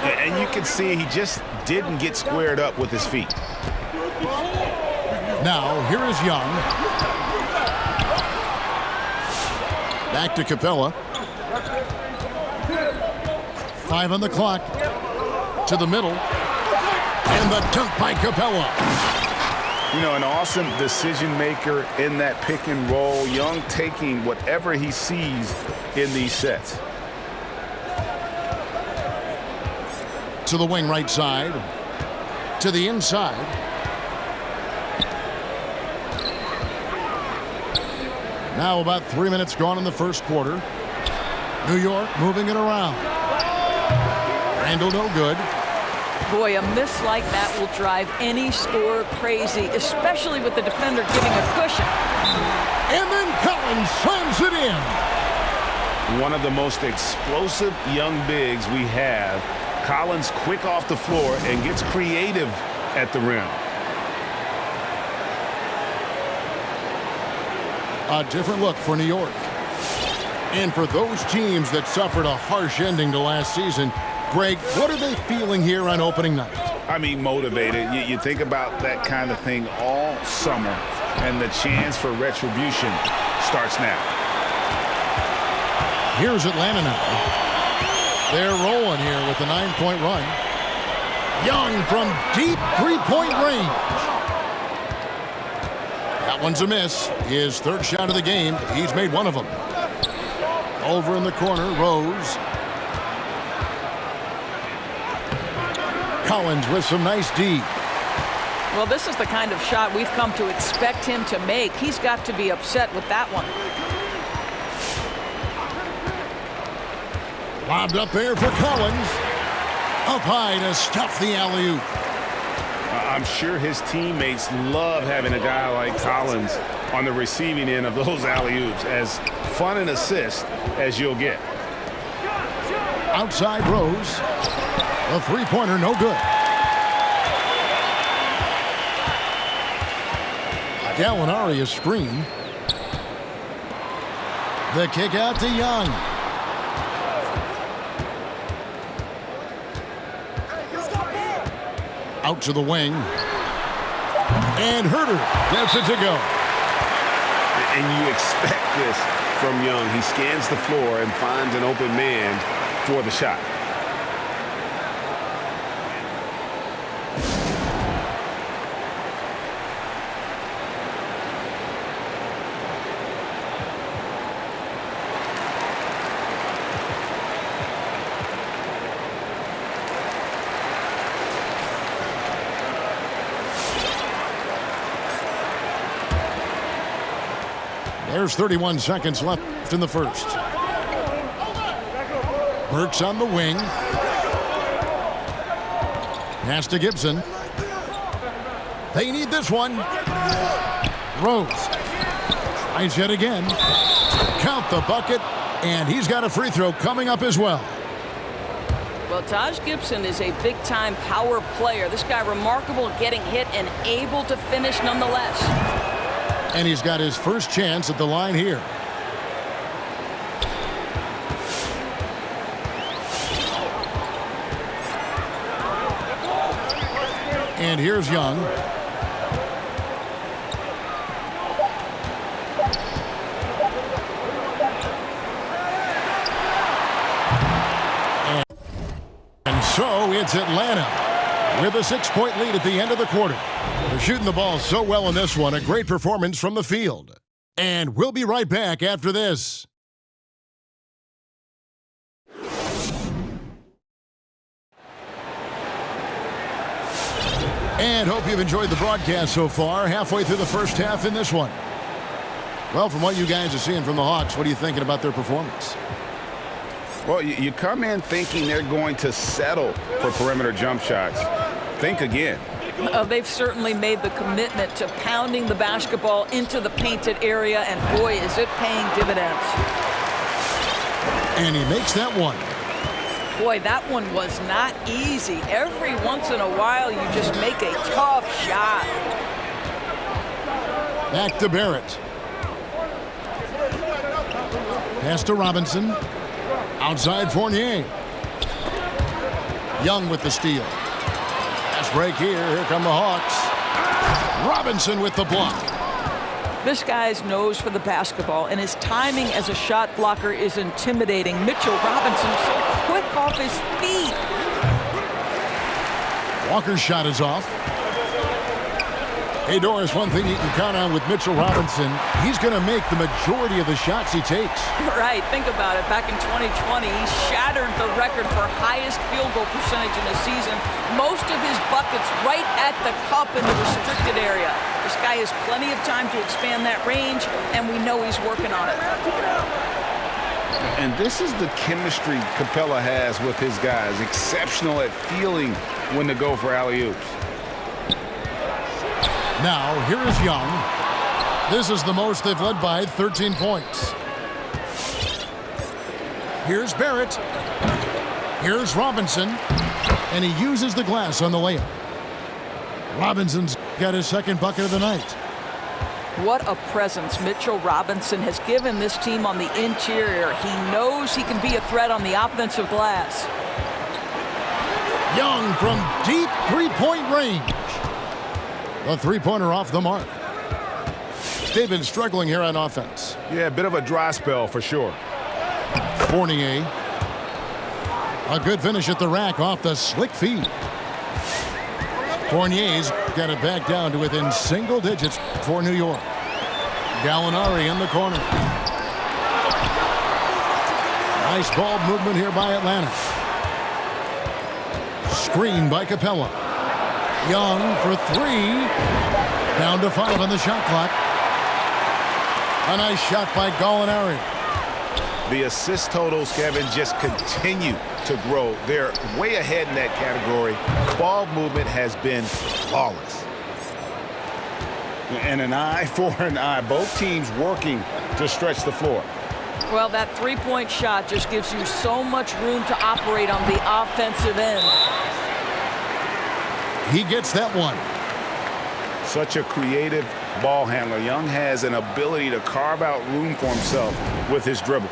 And you can see he just didn't get squared up with his feet. Now, here is Young. Back to Capella. 5 on the clock. To the middle. And the dunk by Capella. You know, an awesome decision maker in that pick and roll. Young taking whatever he sees in these sets. To the wing right side. To the inside. Now about 3 minutes gone in the first quarter. New York moving it around. Randall no good. Boy, a miss like that will drive any scorer crazy, especially with the defender giving a cushion. And then Collins slams it in. One of the most explosive young bigs we have. Collins quick off the floor and gets creative at the rim. A different look for New York. And for those teams that suffered a harsh ending to last season, Greg, what are they feeling here on opening night? I mean, motivated. You think about that kind of thing all summer, and the chance for retribution starts now. Here's Atlanta now. They're rolling here with a 9-point run. Young from deep three-point range. That one's a miss. His third shot of the game. He's made one of them. Over in the corner, Rose. Collins with some nice D. Well, this is the kind of shot we've come to expect him to make. He's got to be upset with that one. Lobbed up there for Collins. Up high to stuff the alley-oop. I'm sure his teammates love having a guy like Collins on the receiving end of those alley-oops. As fun an assist as you'll get. Outside Rose. A three-pointer, no good. Gallinari a screen. The kick out to Young. Out to the wing. And Herter gets it to go. And you expect this from Young. He scans the floor and finds an open man for the shot. There's 31 seconds left in the first. Burks on the wing. Pass to Gibson. They need this one. Rose. Tries yet again. Count the bucket. And he's got a free throw coming up as well. Well, Taj Gibson is a big-time power player. This guy remarkable at getting hit and able to finish nonetheless. And he's got his first chance at the line here. And here's Young. And so it's Atlanta with a 6-point lead at the end of the quarter. They're shooting the ball so well in this one. A great performance from the field. And we'll be right back after this. And hope you've enjoyed the broadcast so far. Halfway through the first half in this one. Well, from what you guys are seeing from the Hawks, what are you thinking about their performance? Well, you come in thinking they're going to settle for perimeter jump shots. Think again. They've certainly made the commitment to pounding the basketball into the painted area, and boy, is it paying dividends. And he makes that one. Boy, that one was not easy. Every once in a while, you just make a tough shot. Back to Barrett. Pass to Robinson. Outside Fournier. Young with the steal. Fast break here. Here come the Hawks. Robinson with the block. This guy's nose for the basketball, and his timing as a shot blocker is intimidating. Mitchell Robinson so quick off his feet. Walker's shot is off. Hey, Doris, one thing you can count on with Mitchell Robinson, he's going to make the majority of the shots he takes. Right, think about it. Back in 2020, he shattered the record for highest field goal percentage in a season. Most of his buckets right at the cup in the restricted area. This guy has plenty of time to expand that range, and we know he's working on it. And this is the chemistry Capella has with his guys. Exceptional at feeling when to go for alley-oops. Now, here is Young. This is the most they've led by, 13 points. Here's Barrett. Here's Robinson. And he uses the glass on the layup. Robinson's got his second bucket of the night. What a presence Mitchell Robinson has given this team on the interior. He knows he can be a threat on the offensive glass. Young from deep three-point range. A three-pointer off the mark. They've been struggling here on offense. Yeah, a bit of a dry spell for sure. Fournier. A good finish at the rack off the slick feed. Fournier's got it back down to within single digits for New York. Gallinari in the corner. Nice ball movement here by Atlanta. Screen by Capella. Young for three. Down to 5 on the shot clock. A nice shot by Gallinari. The assist totals, Kevin, just continue to grow. They're way ahead in that category. Ball movement has been flawless. And an eye for an eye. Both teams working to stretch the floor. Well, that three-point shot just gives you so much room to operate on the offensive end. He gets that one. Such a creative ball handler. Young has an ability to carve out room for himself with his dribble.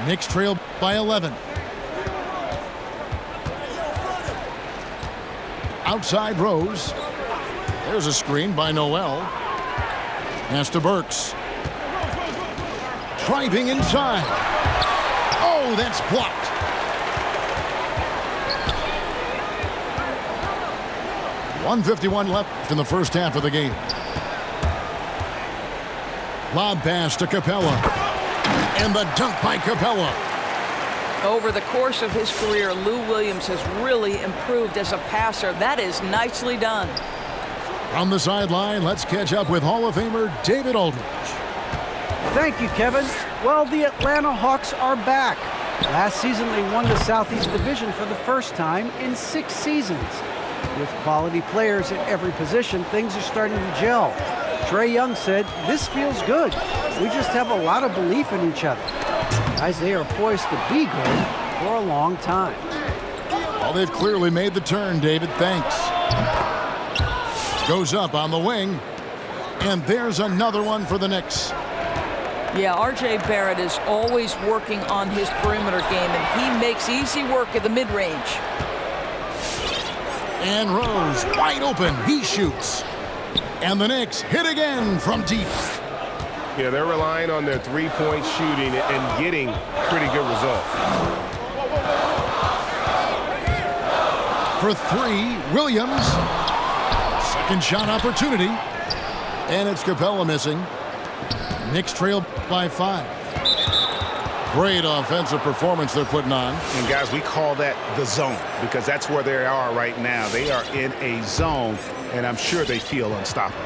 Knicks trail by 11. Outside Rose. There's a screen by Noel. Pass to Burks. Driving inside. Oh, that's blocked. .151 left in the first half of the game. Lob pass to Capella. And the dunk by Capella. Over the course of his career, Lou Williams has really improved as a passer. That is nicely done. On the sideline, let's catch up with Hall of Famer David Aldridge. Thank you, Kevin. Well, the Atlanta Hawks are back. Last season, they won the Southeast Division for the first time in 6 seasons. With quality players at every position, things are starting to gel. Trae Young said, "This feels good. We just have a lot of belief in each other." Guys, they are poised to be good for a long time. Well, they've clearly made the turn, David. Thanks. Goes up on the wing. And there's another one for the Knicks. Yeah, R.J. Barrett is always working on his perimeter game, and he makes easy work at the mid-range. And Rose wide open. He shoots. And the Knicks hit again from deep. Yeah, they're relying on their three-point shooting and getting pretty good results. For three, Williams. Second shot opportunity. And it's Capella missing. Knicks trail by 5. Great offensive performance they're putting on. And guys, we call that the zone because that's where they are right now. They are in a zone, and I'm sure they feel unstoppable.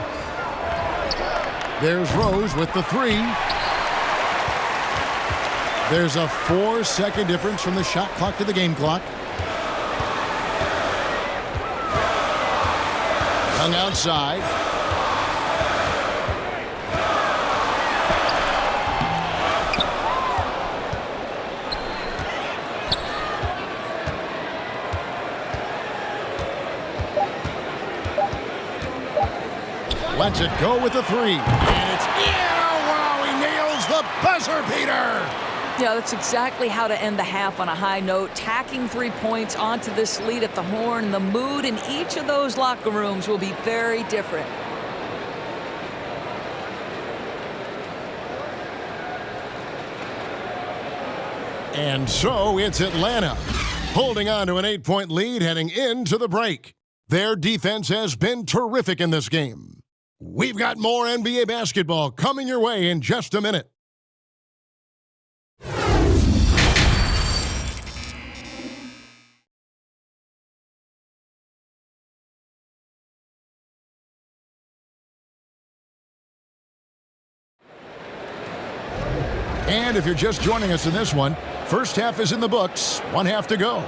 There's Rose with the 3. There's a 4-second difference from the shot clock to the game clock. Young outside. Lets it go with the 3. And it's in. Oh, wow, he nails the buzzer beater. Yeah, that's exactly how to end the half on a high note. Tacking 3 points onto this lead at the horn. The mood in each of those locker rooms will be very different. And so it's Atlanta holding on to an 8-point lead heading into the break. Their defense has been terrific in this game. We've got more NBA basketball coming your way in just a minute. And if you're just joining us in this one, first half is in the books, 1 half to go.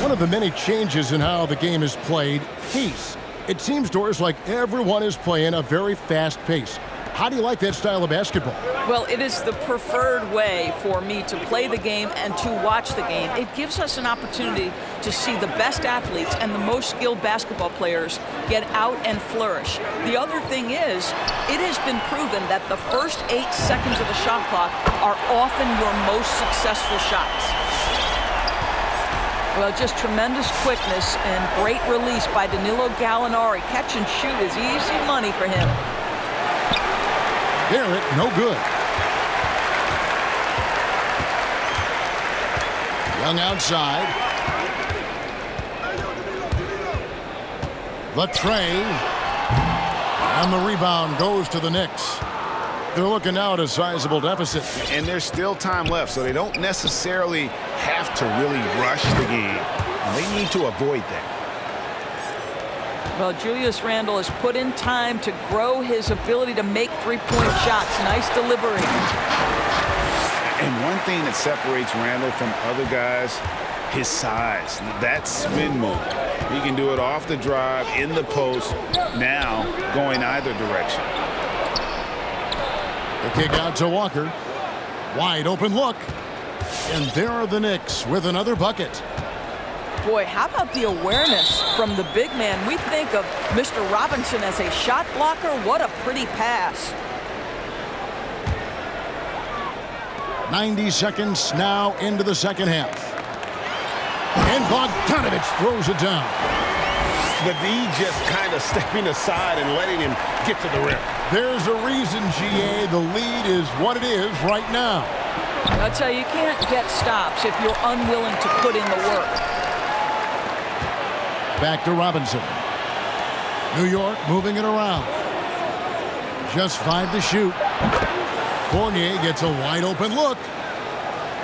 One of the many changes in how the game is played, pace. It seems to us like everyone is playing a very fast pace. How do you like that style of basketball? Well, it is the preferred way for me to play the game and to watch the game. It gives us an opportunity to see the best athletes and the most skilled basketball players get out and flourish. The other thing is, it has been proven that the first 8 seconds of the shot clock are often your most successful shots. Well, just tremendous quickness and great release by Danilo Gallinari. Catch and shoot is easy money for him. Barrett, no good. Young outside. The Trae. And the rebound goes to the Knicks. They're looking now at a sizable deficit. And there's still time left, so they don't necessarily have to really rush the game. And they need to avoid that. Well, Julius Randle has put in time to grow his ability to make three-point shots. Nice delivery. And one thing that separates Randle from other guys, his size. That spin move. He can do it off the drive, in the post, now going either direction. The kick out to Walker. Wide open look. And there are the Knicks with another bucket. Boy, how about the awareness from the big man? We think of Mr. Robinson as a shot blocker. What a pretty pass. 90 seconds now into the second half. And Bogdanovich throws it down. But he just kind of stepping aside and letting him get to the rim. There's a reason, GA, the lead is what it is right now. I'll tell you, you can't get stops if you're unwilling to put in the work. Back to Robinson. New York moving it around. Just 5 to shoot. Fournier gets a wide open look.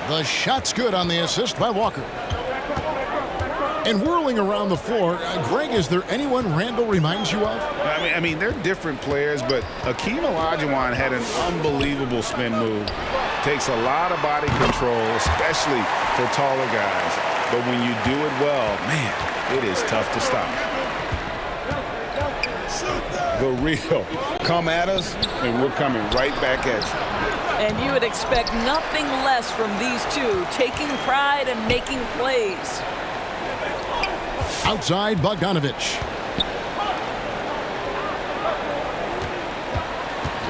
The shot's good on the assist by Walker. And whirling around the floor, Greg, is there anyone Randle reminds you of? I mean, they're different players, but Hakeem Olajuwon had an unbelievable spin move. Takes a lot of body control, especially for taller guys. But when you do it well, man, it is tough to stop. The real come at us, and we're coming right back at you. And you would expect nothing less from these two, taking pride and making plays. Outside Bogdanovich.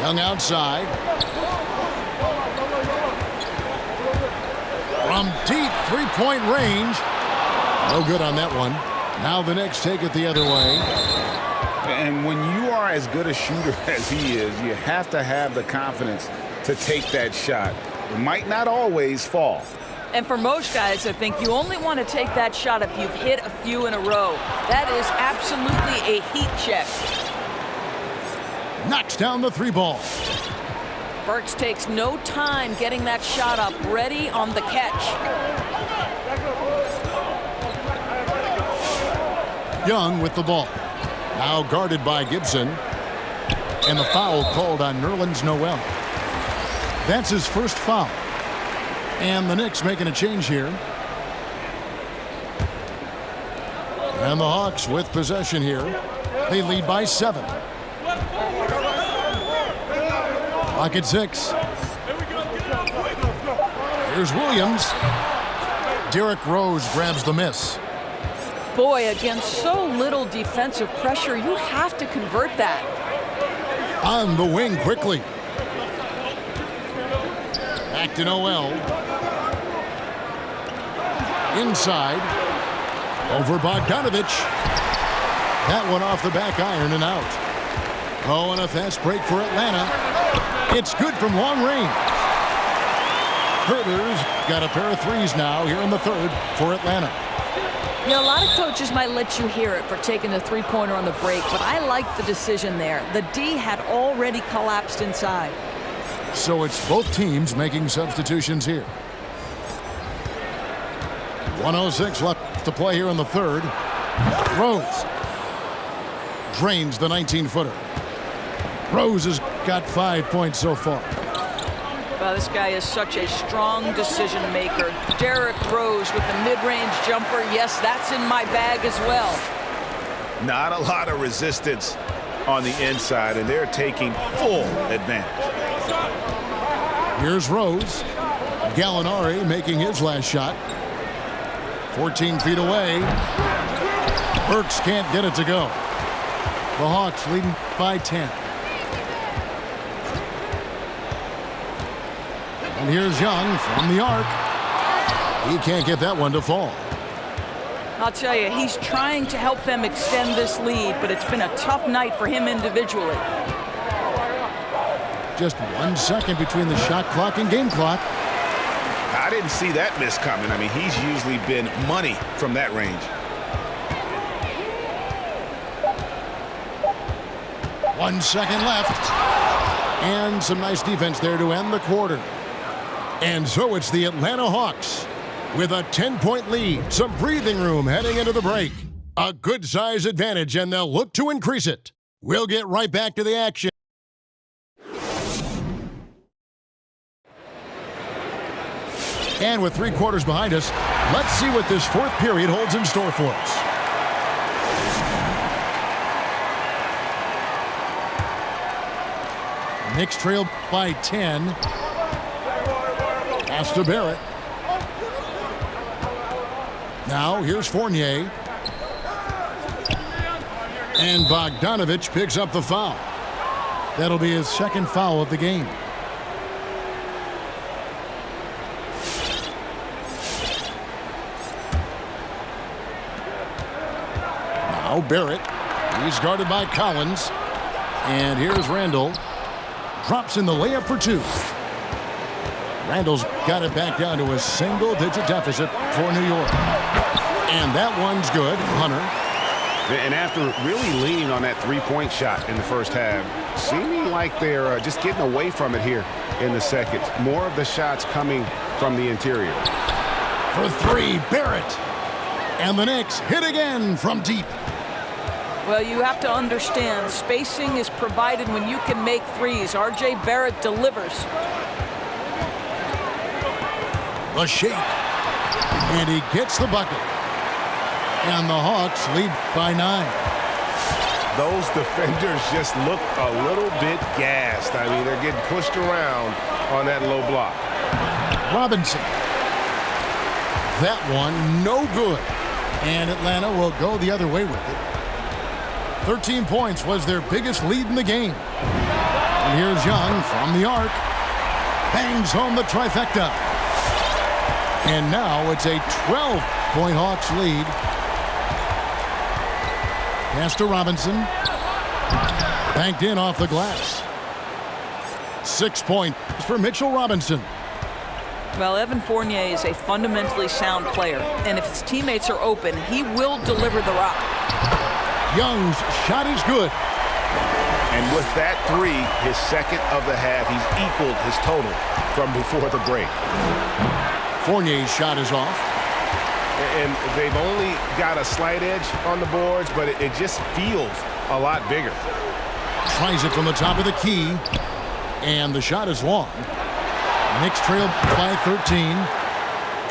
Young outside. From deep three-point range. No good on that one. Now the Knicks take it the other way. And when you are as good a shooter as he is, you have to have the confidence to take that shot. It might not always fall. And for most guys, I think you only want to take that shot if you've hit a few in a row. That is absolutely a heat check. Knocks down the three ball. Burks takes no time getting that shot up, ready on the catch. Young with the ball. Now guarded by Gibson. And the foul called on Nerlens Noel. That's his first foul. And the Knicks making a change here. And the Hawks with possession here. They lead by 7. Clock at 6. Here's Williams. Derrick Rose grabs the miss. Boy, against so little defensive pressure, you have to convert that. On the wing quickly. Back to Noel. Inside. Over Bogdanovich. That one off the back iron and out. Oh, and a fast break for Atlanta. It's good from long range. Herter's got a pair of threes now here in the third for Atlanta. You know, a lot of coaches might let you hear it for taking a three-pointer on the break, but I like the decision there. The D had already collapsed inside. So it's both teams making substitutions here. 1:06 left to play here in the third. Rose drains the 19-footer. Rose has got 5 points so far. Well, this guy is such a strong decision maker. Derrick Rose with the mid-range jumper. Yes, that's in my bag as well. Not a lot of resistance on the inside, and they're taking full advantage. Here's Rose. Gallinari making his last shot. 14 feet away. Burks can't get it to go. The Hawks leading by 10. And here's Young from the arc. He can't get that one to fall. I'll tell you, he's trying to help them extend this lead, but it's been a tough night for him individually. Just 1 second between the shot clock and game clock. I didn't see that miss coming. I mean, he's usually been money from that range. 1 second left. And some nice defense there to end the quarter. And so it's the Atlanta Hawks with a 10-point lead. Some breathing room heading into the break. A good size advantage, and they'll look to increase it. We'll get right back to the action. And with 3 quarters behind us, let's see what this fourth period holds in store for us. Knicks trail by 10. Pass to Barrett. Now here's Fournier. And Bogdanovich picks up the foul. That'll be his second foul of the game. Now Barrett. He's guarded by Collins. And here's Randall. Drops in the layup for 2. Randall's got it back down to a single-digit deficit for New York. And that one's good. Hunter. And after really leaning on that three-point shot in the first half, seeming like they're just getting away from it here in the second. More of the shots coming from the interior. For 3, Barrett. And the Knicks hit again from deep. Well, you have to understand, spacing is provided when you can make threes. R.J. Barrett delivers. A shake. And he gets the bucket. And the Hawks lead by 9. Those defenders just look a little bit gassed. I mean, they're getting pushed around on that low block. Robinson. That one, no good. And Atlanta will go the other way with it. 13 points was their biggest lead in the game. And here's Young from the arc. Bangs home the trifecta. And now it's a 12-point Hawks lead. Pass to Robinson. Banked in off the glass. 6 points for Mitchell Robinson. Well, Evan Fournier is a fundamentally sound player. And if his teammates are open, he will deliver the rock. Young's shot is good. And with that 3, his second of the half, he's equaled his total from before the break. Fournier's shot is off. And they've only got a slight edge on the boards, but it just feels a lot bigger. Tries it from the top of the key. And the shot is long. Knicks trail by 13.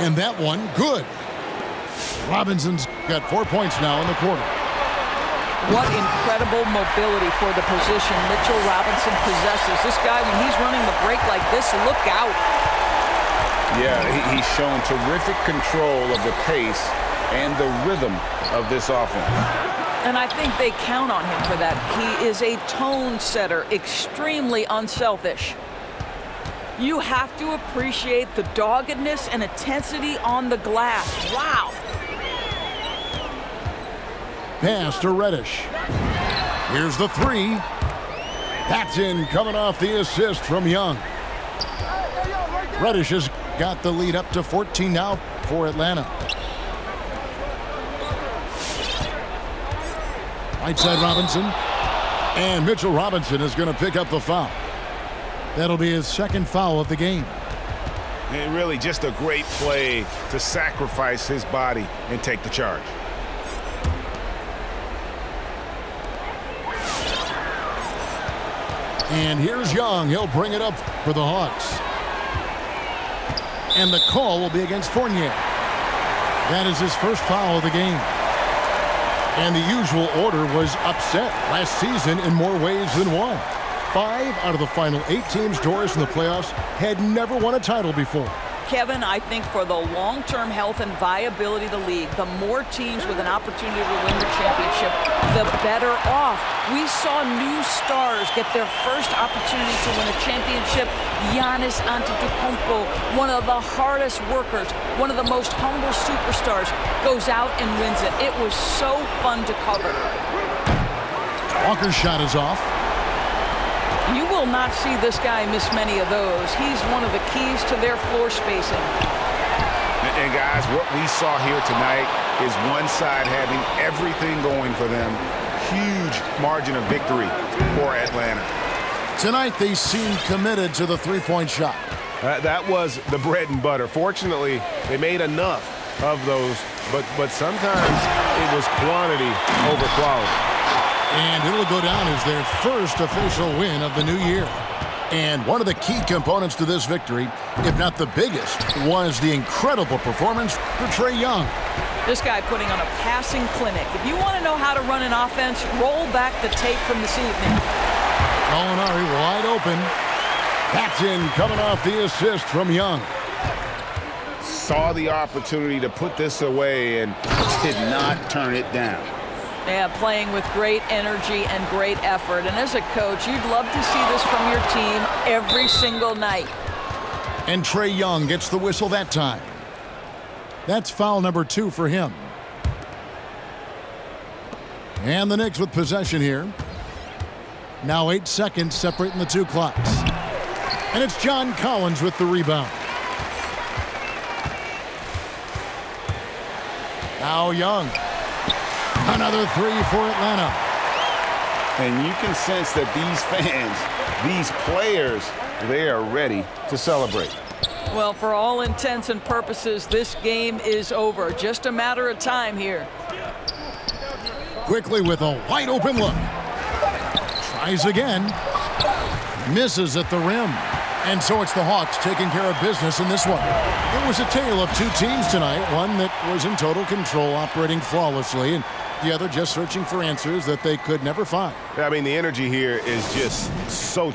And that one, good. Robinson's got 4 points now in the quarter. What incredible mobility for the position Mitchell Robinson possesses. This guy, when he's running the break like this, look out. Yeah, he's shown terrific control of the pace and the rhythm of this offense. And I think they count on him for that. He is a tone setter, extremely unselfish. You have to appreciate the doggedness and intensity on the glass. Wow. Pass to Reddish. Here's the 3. That's in, coming off the assist from Young. Reddish has got the lead up to 14 now for Atlanta. Right side Robinson. And Mitchell Robinson is going to pick up the foul. That'll be his second foul of the game. And really just a great play to sacrifice his body and take the charge. And here's Young. He'll bring it up for the Hawks. And the call will be against Fournier. That is his first foul of the game. And the usual order was upset last season in more ways than one. 5 out of the final 8 teams Doris in the playoffs had never won a title before. Kevin, I think for the long-term health and viability of the league, the more teams with an opportunity to win the championship, the better off. We saw new stars get their first opportunity to win a championship. Giannis Antetokounmpo, one of the hardest workers, one of the most humble superstars, goes out and wins it. It was so fun to cover. Walker's shot is off. You will not see this guy miss many of those. He's one of the keys to their floor spacing. And guys, what we saw here tonight is one side having everything going for them. Huge margin of victory for Atlanta. Tonight, they seem committed to the three-point shot. That was the bread and butter. Fortunately, they made enough of those, but sometimes it was quantity over quality. And it'll go down as their first official win of the new year. And one of the key components to this victory, if not the biggest, was the incredible performance for Trae Young. This guy putting on a passing clinic. If you want to know how to run an offense, roll back the tape from this evening. Molinari wide open. That's in, coming off the assist from Young. Saw the opportunity to put this away and did not turn it down. Yeah, playing with great energy and great effort. And as a coach, you'd love to see this from your team every single night. And Trae Young gets the whistle that time. That's foul number 2 for him. And the Knicks with possession here. Now 8 seconds separating the 2 clocks. And it's John Collins with the rebound. Now Young. Another 3 for Atlanta. And you can sense that these fans, these players, they are ready to celebrate. Well, for all intents and purposes, this game is over. Just a matter of time here. Quickly with a wide open look. Tries again. Misses at the rim. And so it's the Hawks taking care of business in this one. It was a tale of 2 teams tonight. One that was in total control, operating flawlessly, and the other just searching for answers that they could never find. I mean, the energy here is just so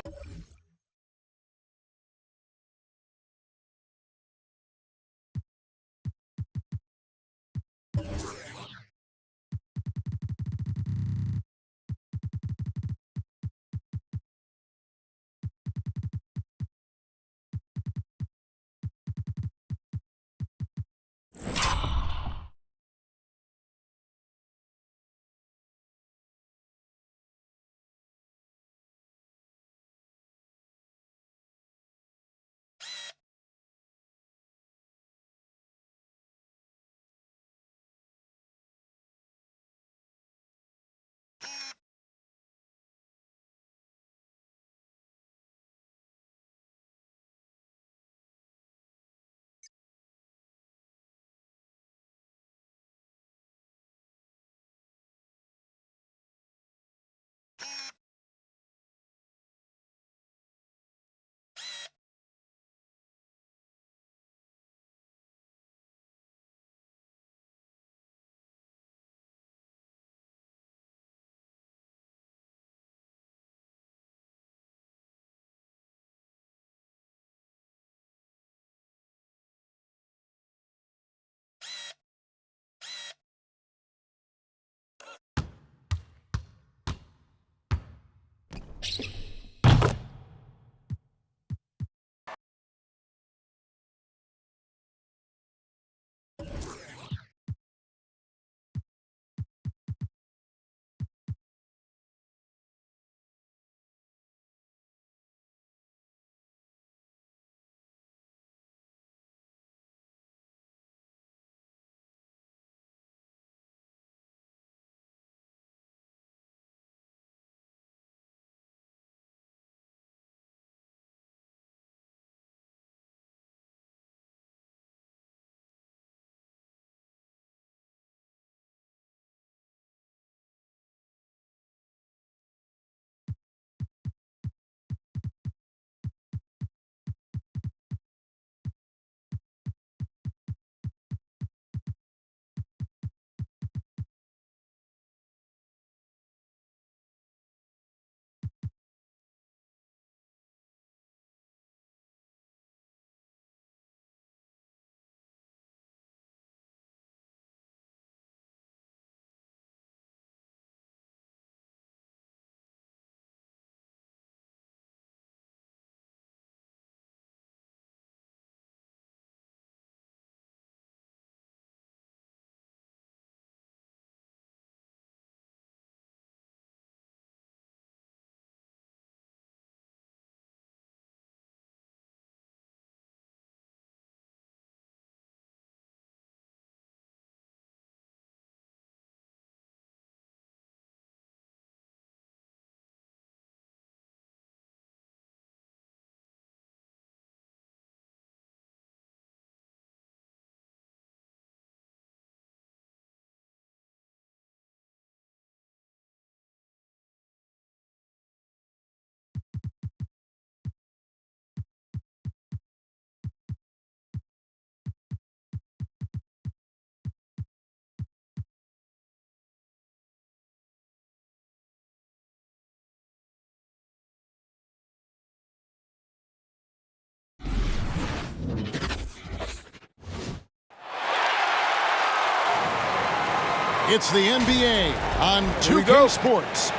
It's the NBA on 2K Sports.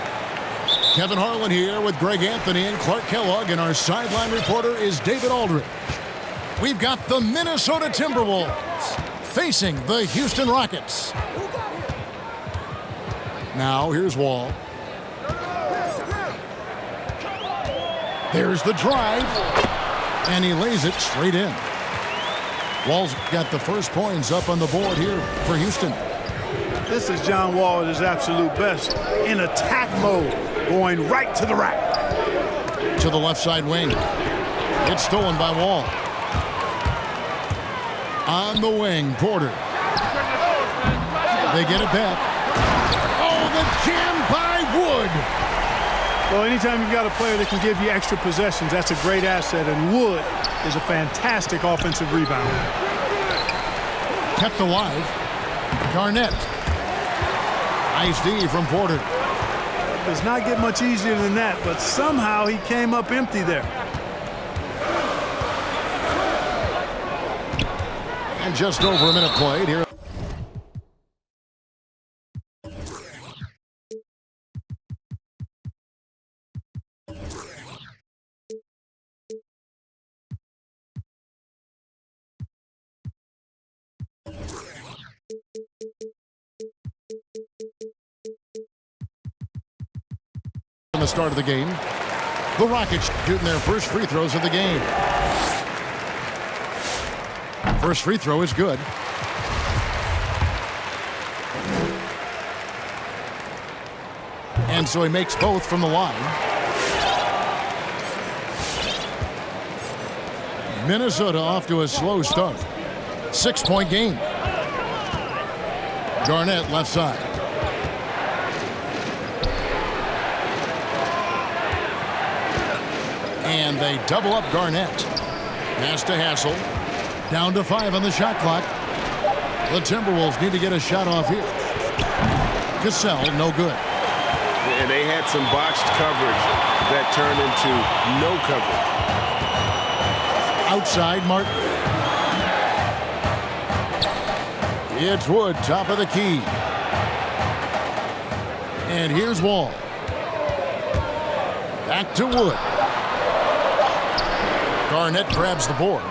Kevin Harlan here with Greg Anthony and Clark Kellogg, and our sideline reporter is David Aldridge. We've got the Minnesota Timberwolves facing the Houston Rockets. Now here's Wall. There's the drive, and he lays it straight in. Wall's got the first points up on the board here for Houston. This is John Wall at his absolute best, in attack mode, going right to the rack. To the left side wing. It's stolen by Wall. On the wing, Porter. They get it back. Oh, the jam by Wood. Well, anytime you've got a player that can give you extra possessions, that's a great asset, and Wood is a fantastic offensive rebounder. Kept alive. Garnett. Nice D from Porter. Does not get much easier than that, but somehow he came up empty there. And just over a minute played here. The start of the game. The Rockets shooting their first free throws of the game. First free throw is good. And so he makes both from the line. Minnesota off to a slow start. 6-point game. Garnett left side. And they double up Garnett. Pass to Hassel. Down to 5 on the shot clock. The Timberwolves need to get a shot off here. Cassell, no good. And they had some botched coverage that turned into no coverage. Outside, Martin. It's Wood, top of the key. And here's Wall. Back to Wood. Garnett grabs the board.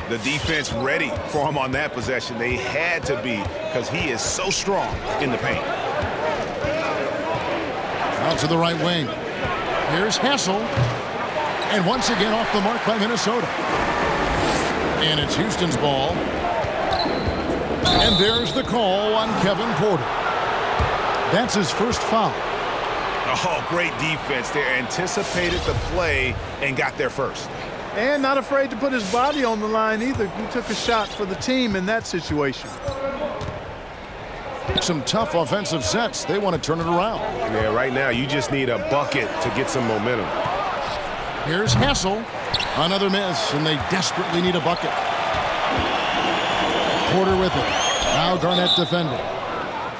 The defense ready for him on that possession. They had to be, because he is so strong in the paint. Out to the right wing. Here's Hassel. And once again off the mark by Minnesota. And it's Houston's ball. And there's the call on Kevin Porter. That's his first foul. Oh, great defense there. Anticipated the play and got there first. And not afraid to put his body on the line either. He took a shot for the team in that situation. Some tough offensive sets. They want to turn it around. Yeah, right now you just need a bucket to get some momentum. Here's Hassel. Another miss, and they desperately need a bucket. Porter with it. Now Garnett defending.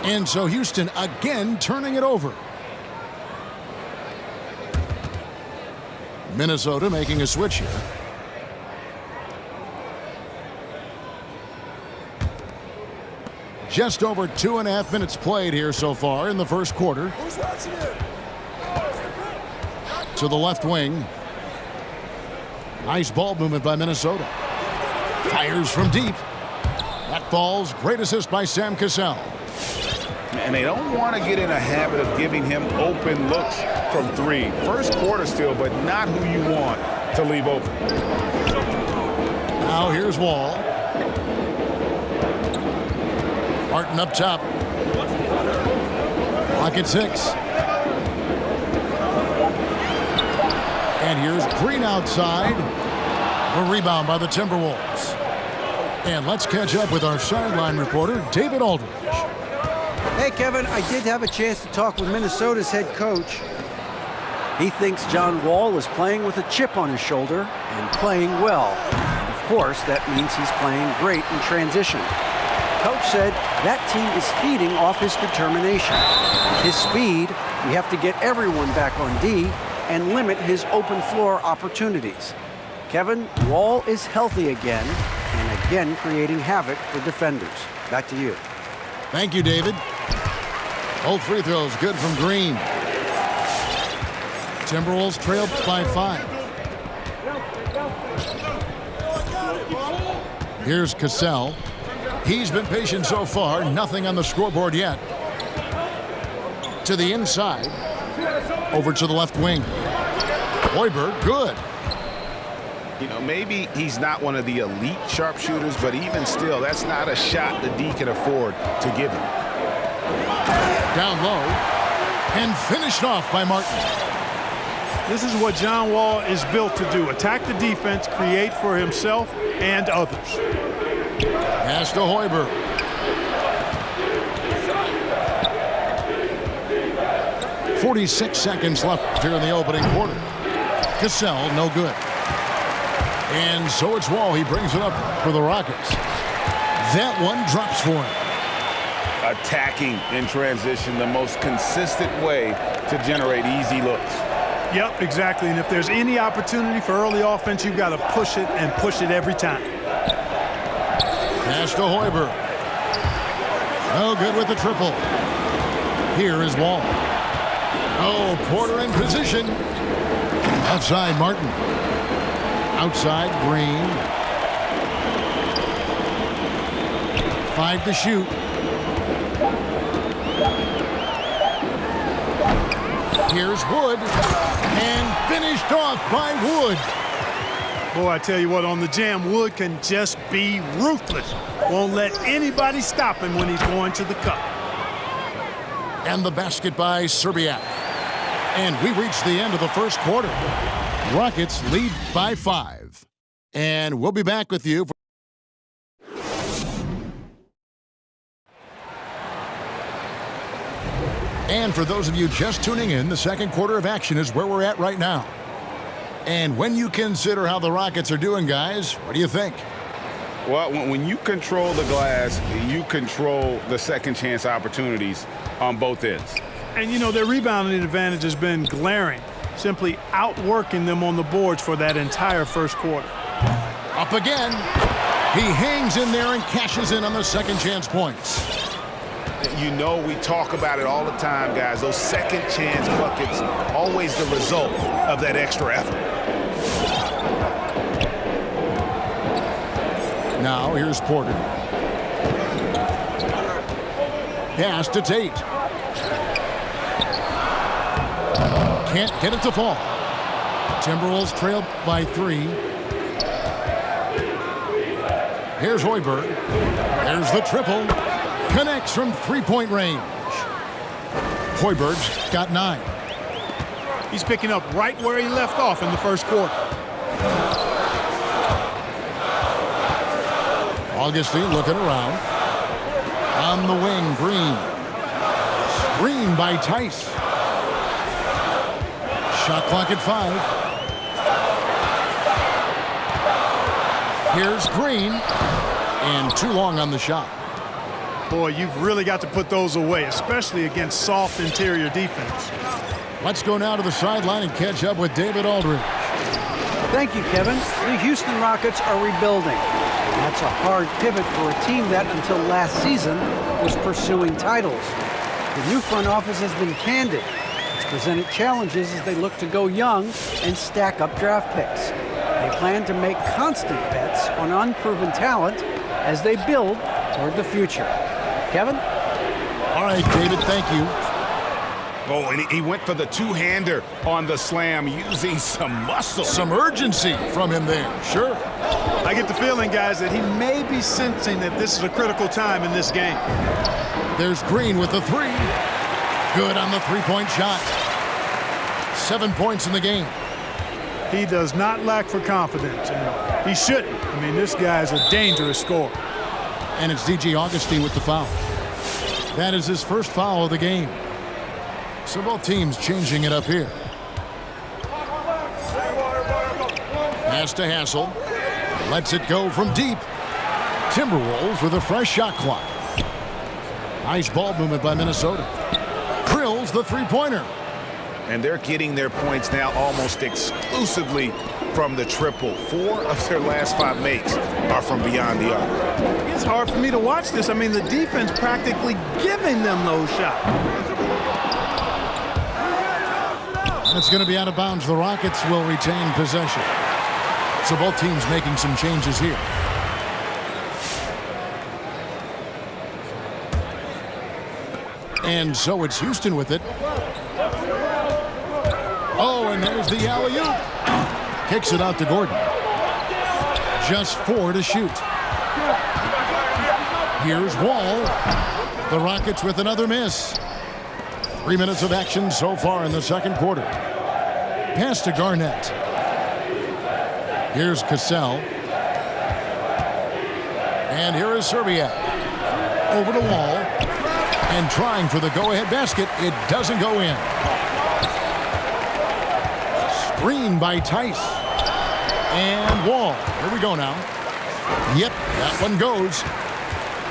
And so Houston again turning it over. Minnesota making a switch here. Just over 2.5 minutes played here so far in the first quarter. To the left wing. Nice ball movement by Minnesota. Fires from deep. That falls. Great assist by Sam Cassell. And they don't want to get in a habit of giving him open looks from 3. First quarter still, but not who you want to leave open. Now here's Wall. Martin up top. Clock at 6. And here's Green outside. A rebound by the Timberwolves. And let's catch up with our sideline reporter, David Aldridge. Hey, Kevin, I did have a chance to talk with Minnesota's head coach. He thinks John Wall is playing with a chip on his shoulder and playing well. And of course, that means he's playing great in transition. Coach said that team is feeding off his determination. With his speed, we have to get everyone back on D and limit his open floor opportunities. Kevin, Wall is healthy again and again creating havoc for defenders. Back to you. Thank you, David. Both free throws good from Green. Timberwolves trail by 5. Here's Cassell. He's been patient so far. Nothing on the scoreboard yet. To the inside. Over to the left wing. Hoiberg, good. You know, maybe he's not one of the elite sharpshooters, but even still, that's not a shot the D can afford to give him. Down low. And finished off by Martin. This is what John Wall is built to do. Attack the defense, create for himself and others. Pass to Hoiberg. .46 seconds left here in the opening quarter. Cassell, no good. And so it's Wall. He brings it up for the Rockets. That one drops for him. Attacking in transition, the most consistent way to generate easy looks. Yep, exactly. And if there's any opportunity for early offense, you've got to push it and push it every time. Pass to Hoiberg. No good with the triple. Here is Wall. Oh, Porter in position. Outside Martin. Outside Green. 5 to shoot. Here's Wood. And finished off by Wood. Boy, I tell you what, on the jam, Wood can just be ruthless. Won't let anybody stop him when he's going to the cup. And the basket by Serbiak. And we reach the end of the first quarter. Rockets lead by 5. And we'll be back with you. And for those of you just tuning in, the second quarter of action is where we're at right now. And when you consider how the Rockets are doing, guys, what do you think? Well, when you control the glass, you control the second chance opportunities on both ends. And, you know, their rebounding advantage has been glaring, simply outworking them on the boards for that entire first quarter. Up again. He hangs in there and cashes in on the second chance points. You know, we talk about it all the time, guys. Those second chance buckets, always the result of that extra effort. Now, here's Porter. Pass to Tate. Can't get it to fall. Timberwolves trail by 3. Here's Hoiberg. There's the triple. Connects from three-point range. Hoiberg's got 9. He's picking up right where he left off in the first quarter. Augustine looking around. On the wing, Green. Screen by Tice. Shot clock at 5. Here's Green. And too long on the shot. Boy, you've really got to put those away, especially against soft interior defense. Let's go now to the sideline and catch up with David Aldridge. Thank you, Kevin. The Houston Rockets are rebuilding. And that's a hard pivot for a team that, until last season, was pursuing titles. The new front office has been candid. It's presented challenges as they look to go young and stack up draft picks. They plan to make constant bets on unproven talent as they build toward the future. Kevin? All right, David, thank you. Oh, and he went for the two-hander on the slam using some muscle. Some urgency from him there, sure. I get the feeling, guys, that he may be sensing that this is a critical time in this game. There's Green with the 3. Good on the three-point shot. 7 points in the game. He does not lack for confidence, and he shouldn't. I mean, this guy's a dangerous scorer. And it's DJ Augustine with the foul. That is his first foul of the game. So both teams changing it up here. Pass to Hassel. Lets it go from deep. Timberwolves with a fresh shot clock. Nice ball movement by Minnesota. Drills the three-pointer. And they're getting their points now almost exclusively from the triple. 4 of their last 5 makes are from beyond the arc. It's hard for me to watch this. I mean, the defense practically giving them those shots. And it's going to be out of bounds. The Rockets will retain possession. So both teams making some changes here. And so it's Houston with it. Oh, and there's the alley-oop. Kicks it out to Gordon. Just 4 to shoot. Here's Wall. The Rockets with another miss. 3 minutes of action so far in the second quarter. Pass to Garnett. Here's Cassell. And here is Serbiak. Over to Wall. And trying for the go-ahead basket. It doesn't go in. Screen by Tice. And Wall. Here we go now. Yep, that one goes.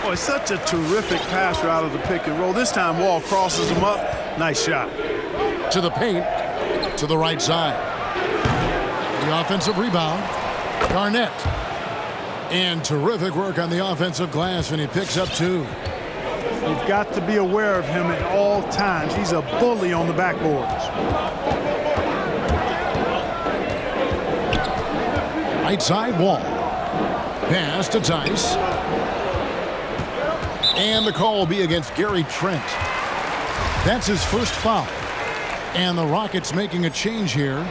Boy, such a terrific passer out of the pick and roll. This time Wall crosses him up. Nice shot. To the paint. To the right side. The offensive rebound. Garnett. And terrific work on the offensive glass, and he picks up 2. You've got to be aware of him at all times. He's a bully on the backboards. Right side Wall. Pass to Tice. And the call will be against Gary Trent. That's his first foul. And the Rockets making a change here.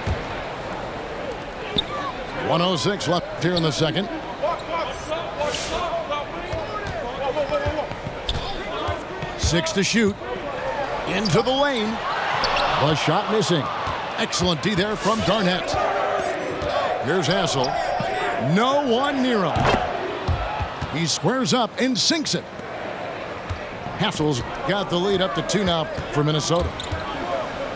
1:06 left here in the second. Six to shoot. Into the lane. The shot missing. Excellent D there from Garnett. Here's Hassel. No one near him. He squares up and sinks it. Hassel's got the lead up to 2 now for Minnesota.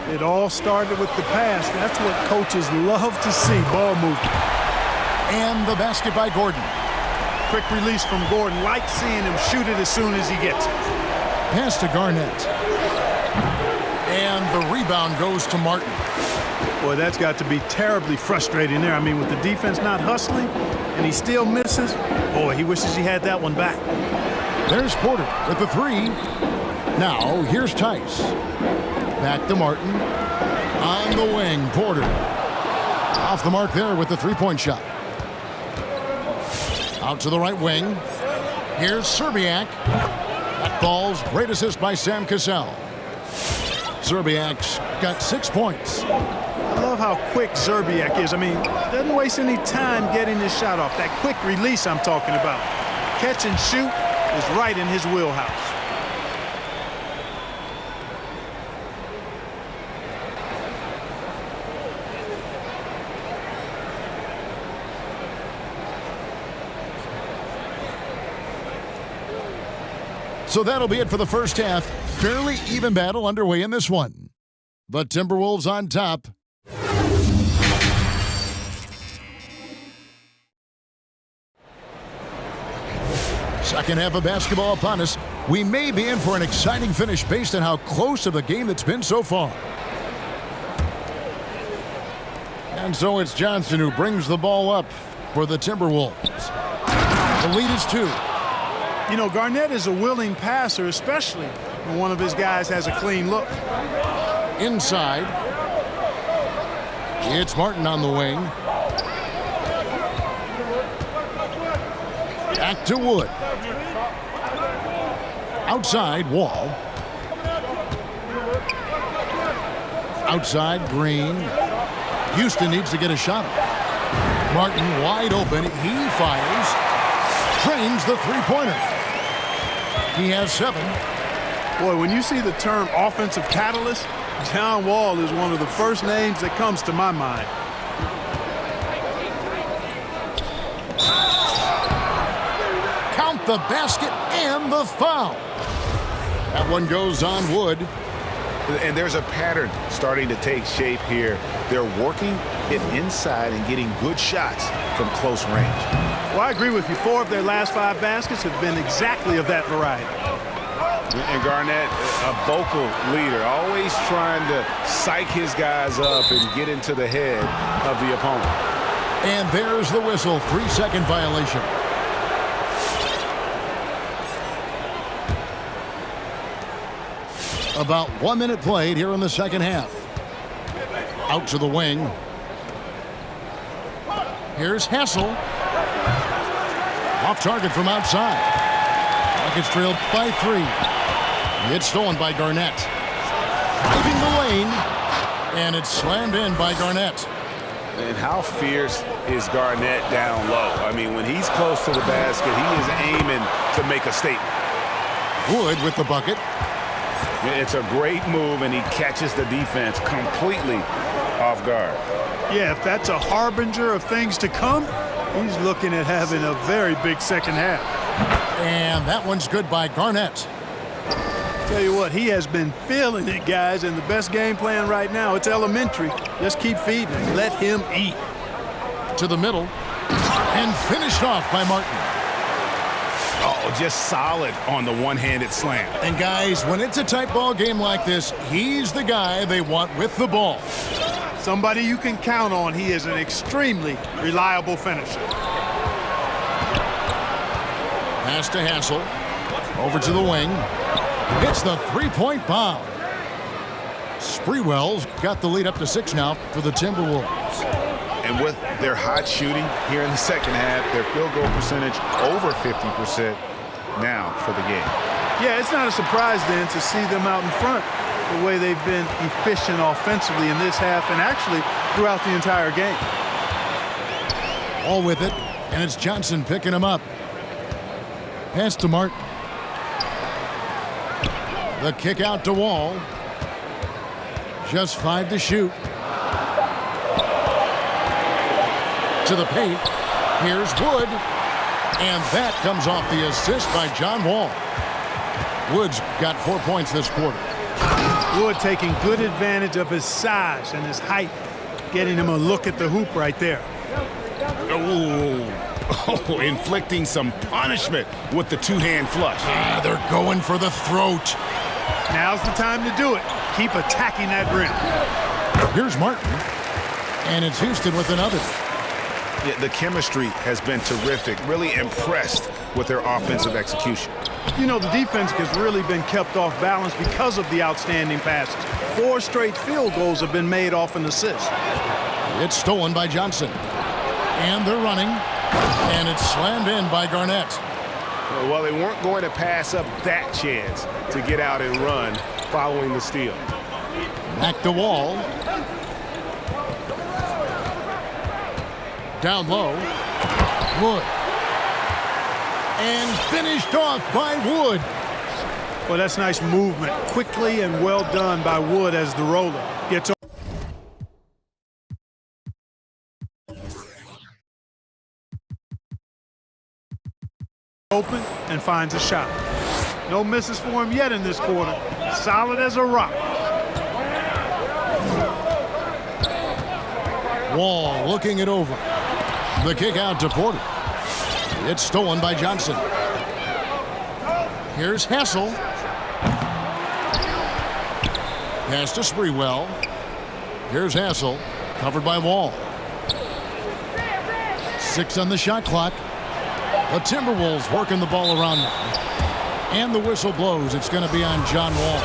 It all started with the pass. That's what coaches love to see, ball movement. And the basket by Gordon. Quick release from Gordon. Like seeing him shoot it as soon as he gets it. Pass to Garnett. And the rebound goes to Martin. Boy, that's got to be terribly frustrating there. I mean, with the defense not hustling and he still misses, boy, he wishes he had that one back. There's Porter with the 3. Now, here's Tice. Back to Martin. On the wing, Porter. Off the mark there with the 3-point shot. Out to the right wing. Here's Serbiak. That falls. Great assist by Sam Cassell. Serbiak's got 6 points. I love how quick Serbiak is. I mean, doesn't waste any time getting his shot off. That quick release I'm talking about. Catch and shoot is right in his wheelhouse. So that'll be it for the first half. Fairly even battle underway in this one. The Timberwolves on top. Second half of basketball upon us. We may be in for an exciting finish based on how close to the game that's been so far. And so it's Johnson who brings the ball up for the Timberwolves. The lead is 2. You know, Garnett is a willing passer, especially when one of his guys has a clean look. Inside. It's Martin on the wing. Back to Wood. Outside, Wall. Outside, Green. Houston needs to get a shot off. Martin wide open. He fires. Drains the 3-pointer. He has 7. Boy, when you see the term offensive catalyst, John Wall is one of the first names that comes to my mind. Count the basket and the foul. That one goes on Wood. And there's a pattern starting to take shape here. They're working it inside and getting good shots from close range. Well, I agree with you. 4 of their last 5 baskets have been exactly of that variety. And Garnett, a vocal leader, always trying to psych his guys up and get into the head of the opponent. And there's the whistle, 3-second violation. About 1 minute played here in the second half. Out to the wing. Here's Hassel. Off target from outside. Rockets trailed by 3. It's stolen by Garnett. Driving the lane. And it's slammed in by Garnett. And how fierce is Garnett down low? I mean, when he's close to the basket, he is aiming to make a statement. Wood with the bucket. It's a great move, and he catches the defense completely off guard. Yeah, if that's a harbinger of things to come, he's looking at having a very big second half. And that one's good by Garnett. Tell you what, he has been feeling it, guys, and the best game plan right now, it's elementary. Just keep feeding him. Let him eat. To the middle. And finished off by Martin. Oh, just solid on the one-handed slam. And guys, when it's a tight ball game like this, he's the guy they want with the ball. Somebody you can count on. He is an extremely reliable finisher. Pass to Hassel. Over to the wing. Hits the three-point bomb. Sprewell's got the lead up to 6 now for the Timberwolves. And with their hot shooting here in the second half, their field goal percentage over 50% now for the game. Yeah, it's not a surprise then to see them out in front the way they've been efficient offensively in this half and actually throughout the entire game. All with it, and it's Johnson picking him up. Pass to Martin. The kick out to Wall. Just 5 to shoot. To the paint. Here's Wood. And that comes off the assist by John Wall. Wood's got 4 points this quarter. Wood taking good advantage of his size and his height, getting him a look at the hoop right there. Oh, inflicting some punishment with the two-hand flush. They're going for the throat. Now's the time to do it. Keep attacking that rim. Here's Martin. And it's Houston with another. Yeah, the chemistry has been terrific. Really impressed with their offensive execution. You know, the defense has really been kept off balance because of the outstanding passes. 4 straight field goals have been made off an assist. It's stolen by Johnson. And they're running. And it's slammed in by Garnett. Well, they weren't going to pass up that chance to get out and run following the steal. Back to Wall. Down low. Wood. And finished off by Wood. Well, that's nice movement. Quickly and well done by Wood as the roller gets open and finds a shot. No misses for him yet in this quarter. Solid as a rock. Wall looking it over. The kick out to Porter. It's stolen by Johnson. Here's Hassel. Pass to Sprewell. Here's Hassel. Covered by Wall. 6 on the shot clock. The Timberwolves working the ball around now. And the whistle blows. It's going to be on John Wall.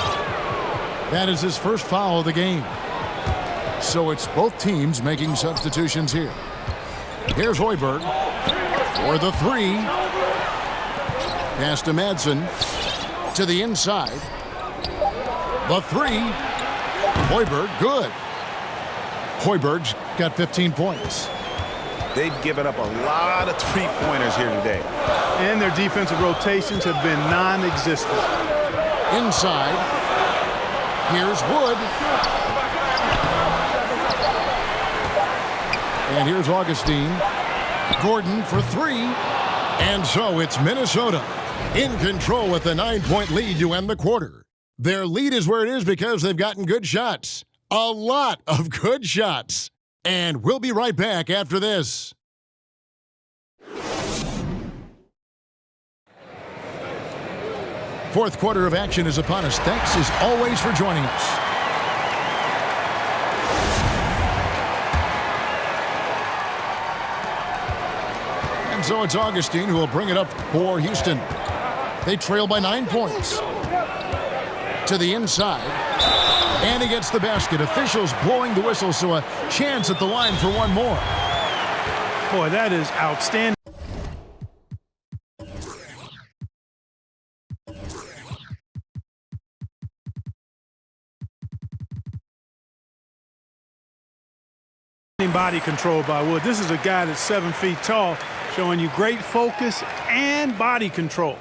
That is his first foul of the game. So it's both teams making substitutions here. Here's Hoiberg for the 3. Pass to Madsen to the inside. The 3. Hoiberg, good. Hoiberg's got 15 points. They've given up a lot of three-pointers here today. And their defensive rotations have been non-existent. Inside. Here's Wood. And here's Augustine. Gordon for 3. And so it's Minnesota in control with a 9-point lead to end the quarter. Their lead is where it is because they've gotten good shots. A lot of good shots. And we'll be right back after this. Fourth quarter of action is upon us. Thanks as always for joining us. And so it's Augustine who will bring it up for Houston. They trail by 9 points. To the inside. And he gets the basket. Officials blowing the whistle, so a chance at the line for one more. Boy, that is outstanding. Body control by Wood. This is a guy that's 7 feet tall, showing you great focus and body control.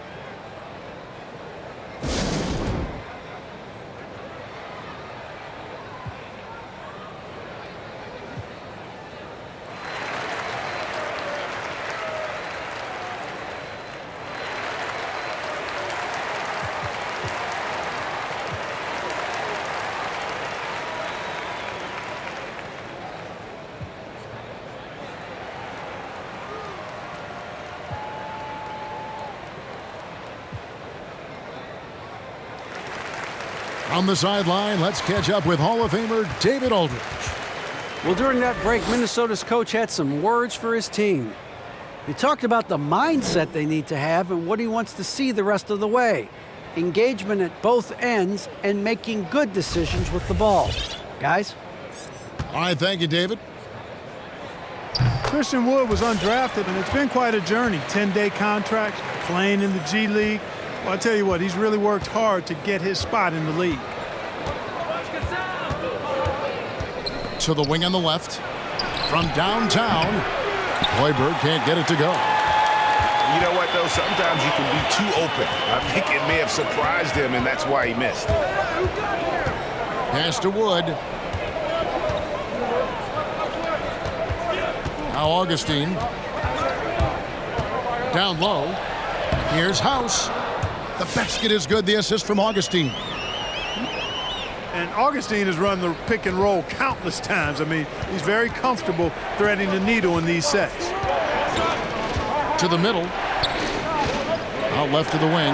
On the sideline, let's catch up with Hall of Famer David Aldridge. Well, during that break, Minnesota's coach had some words for his team. He talked about the mindset they need to have and what he wants to see the rest of the way. Engagement at both ends and making good decisions with the ball. Guys? All right, thank you, David. Christian Wood was undrafted, and it's been quite a journey. 10-day contract, playing in the G League. Well, I tell you what, he's really worked hard to get his spot in the league. To the wing on the left. From downtown, Hoiberg can't get it to go. You know what, though? Sometimes you can be too open. I think it may have surprised him, and that's why he missed. Pass to Wood. Now Augustine. Down low. Here's House. The basket is good. The assist from Augustine. And Augustine has run the pick and roll countless times. I mean, he's very comfortable threading the needle in these sets. To the middle. Out left to the wing.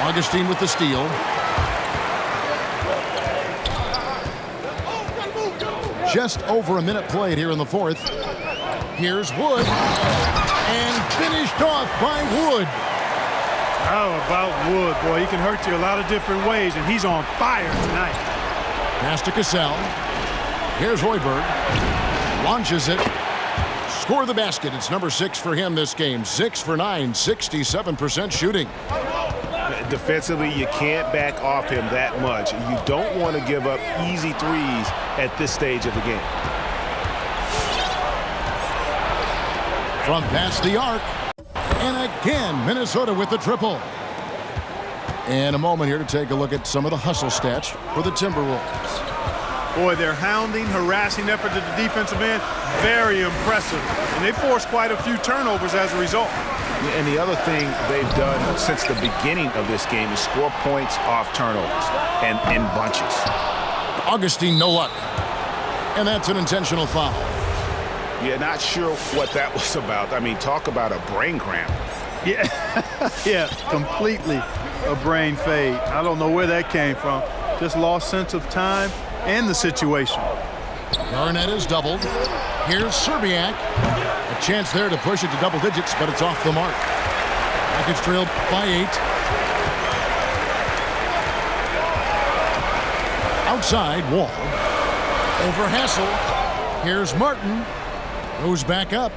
Augustine with the steal. Just over a minute played here in the fourth. Here's Wood. And finished off by Wood. How about Wood? Boy, he can hurt you a lot of different ways, and he's on fire tonight. Pass to Cassell. Here's Hoiberg. Launches it. Score the basket. It's number 6 for him this game. 6 for 9, 67% shooting. Defensively, you can't back off him that much. You don't want to give up easy threes at this stage of the game. From past the arc. And again, Minnesota with the triple. And a moment here to take a look at some of the hustle stats for the Timberwolves. Boy, their hounding, harassing effort at the defensive end, very impressive. And they forced quite a few turnovers as a result. And the other thing they've done since the beginning of this game is score points off turnovers and in bunches. Augustine, no luck. And that's an intentional foul. Yeah, not sure what that was about. I mean, talk about a brain cramp. Yeah, yeah, completely a brain fade. I don't know where that came from. Just lost sense of time and the situation. Garnett is doubled. Here's Serbiak. A chance there to push it to double digits, but it's off the mark. Rockets trailed by 8. Outside, Wall. Over Hassel. Here's Martin. Goes back up.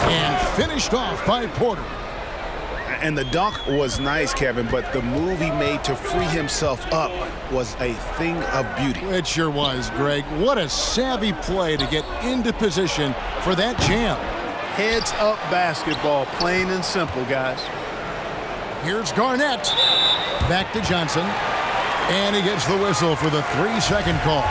And finished off by Porter. And the dunk was nice, Kevin, but the move he made to free himself up was a thing of beauty. It sure was, Greg. What a savvy play to get into position for that jam. Heads up basketball, plain and simple, guys. Here's Garnett. Back to Johnson. And he gets the whistle for the 3-second call.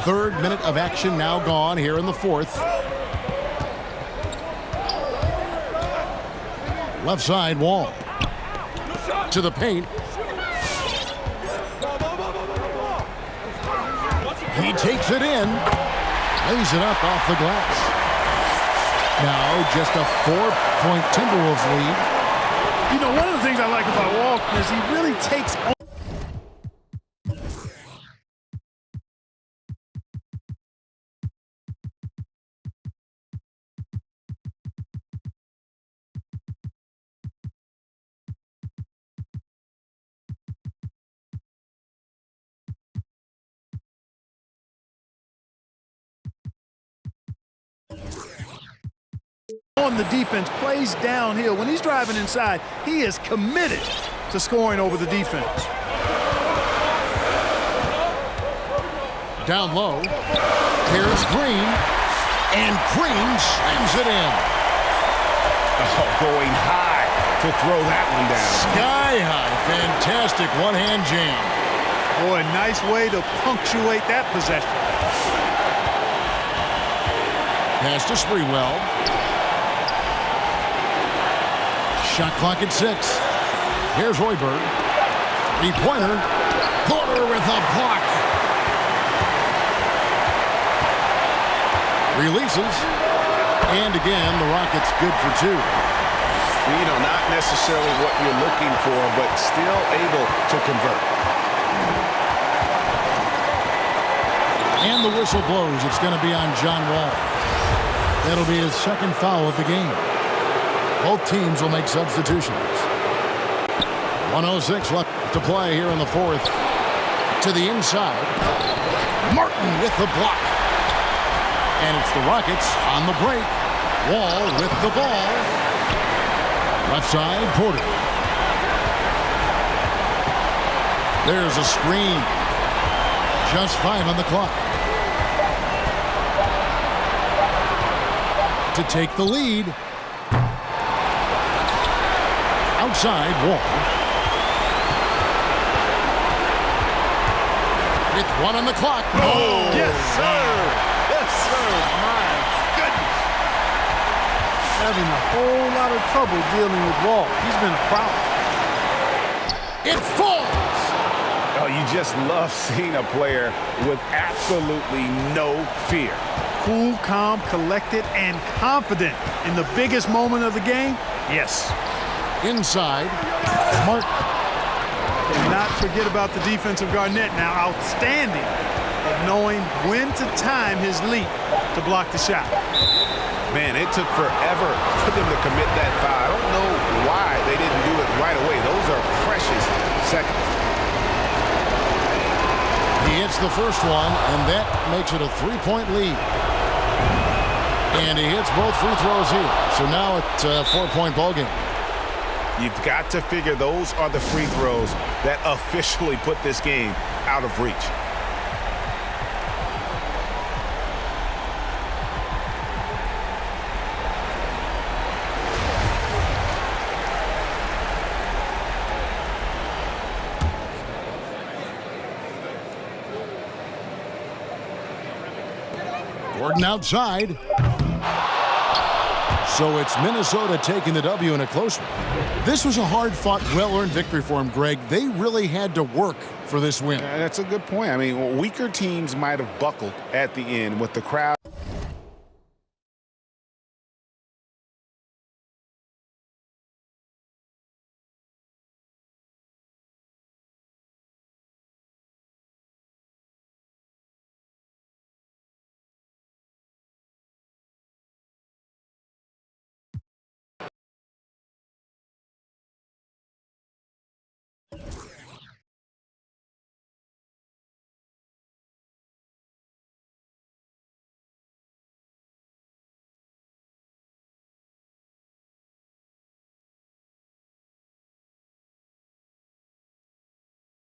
Third minute of action now gone here in the fourth. Left side, Wall. To the paint. He takes it in. Lays it up off the glass. Now just a 4-point Timberwolves lead. You know, one of the things I like about Wall is he really takes on the defense, plays downhill. When he's driving inside, he is committed to scoring over the defense. Down low. Here's Green. And Green slams it in. Oh, going high to throw that one down. Sky high. Fantastic one-hand jam. Boy, nice way to punctuate that possession. Pass to Sprewell. Shot clock at 6. Here's Hoiberg. Three-pointer. Porter with a block. Releases. And again, the Rockets good for 2. You know, not necessarily what you're looking for, but still able to convert. And the whistle blows. It's going to be on John Wall. That'll be his second foul of the game. Both teams will make substitutions. 1:06 left to play here in the fourth. To the inside. Martin with the block. And it's the Rockets on the break. Wall with the ball. Left side, Porter. There's a screen. Just 5 on the clock. To take the lead. Outside, Wall. With 1 on the clock. Oh, yes, sir. Yes, sir. My goodness. Having a whole lot of trouble dealing with Wall. He's been a problem. It falls. Oh, you just love seeing a player with absolutely no fear. Cool, calm, collected, and confident in the biggest moment of the game? Yes. Inside, Martin. And not forget about the defensive Garnett now. Outstanding at knowing when to time his leap to block the shot. Man, it took forever for them to commit that foul. I don't know why they didn't do it right away. Those are precious seconds. He hits the first one, and that makes it a 3-point lead. And he hits both free throws here. So now it's a 4-point ball game. You've got to figure those are the free throws that officially put this game out of reach. Gordon outside. So it's Minnesota taking the W in a close one. This was a hard-fought, well-earned victory for them, Greg. They really had to work for this win. That's a good point. I mean, weaker teams might have buckled at the end with the crowd.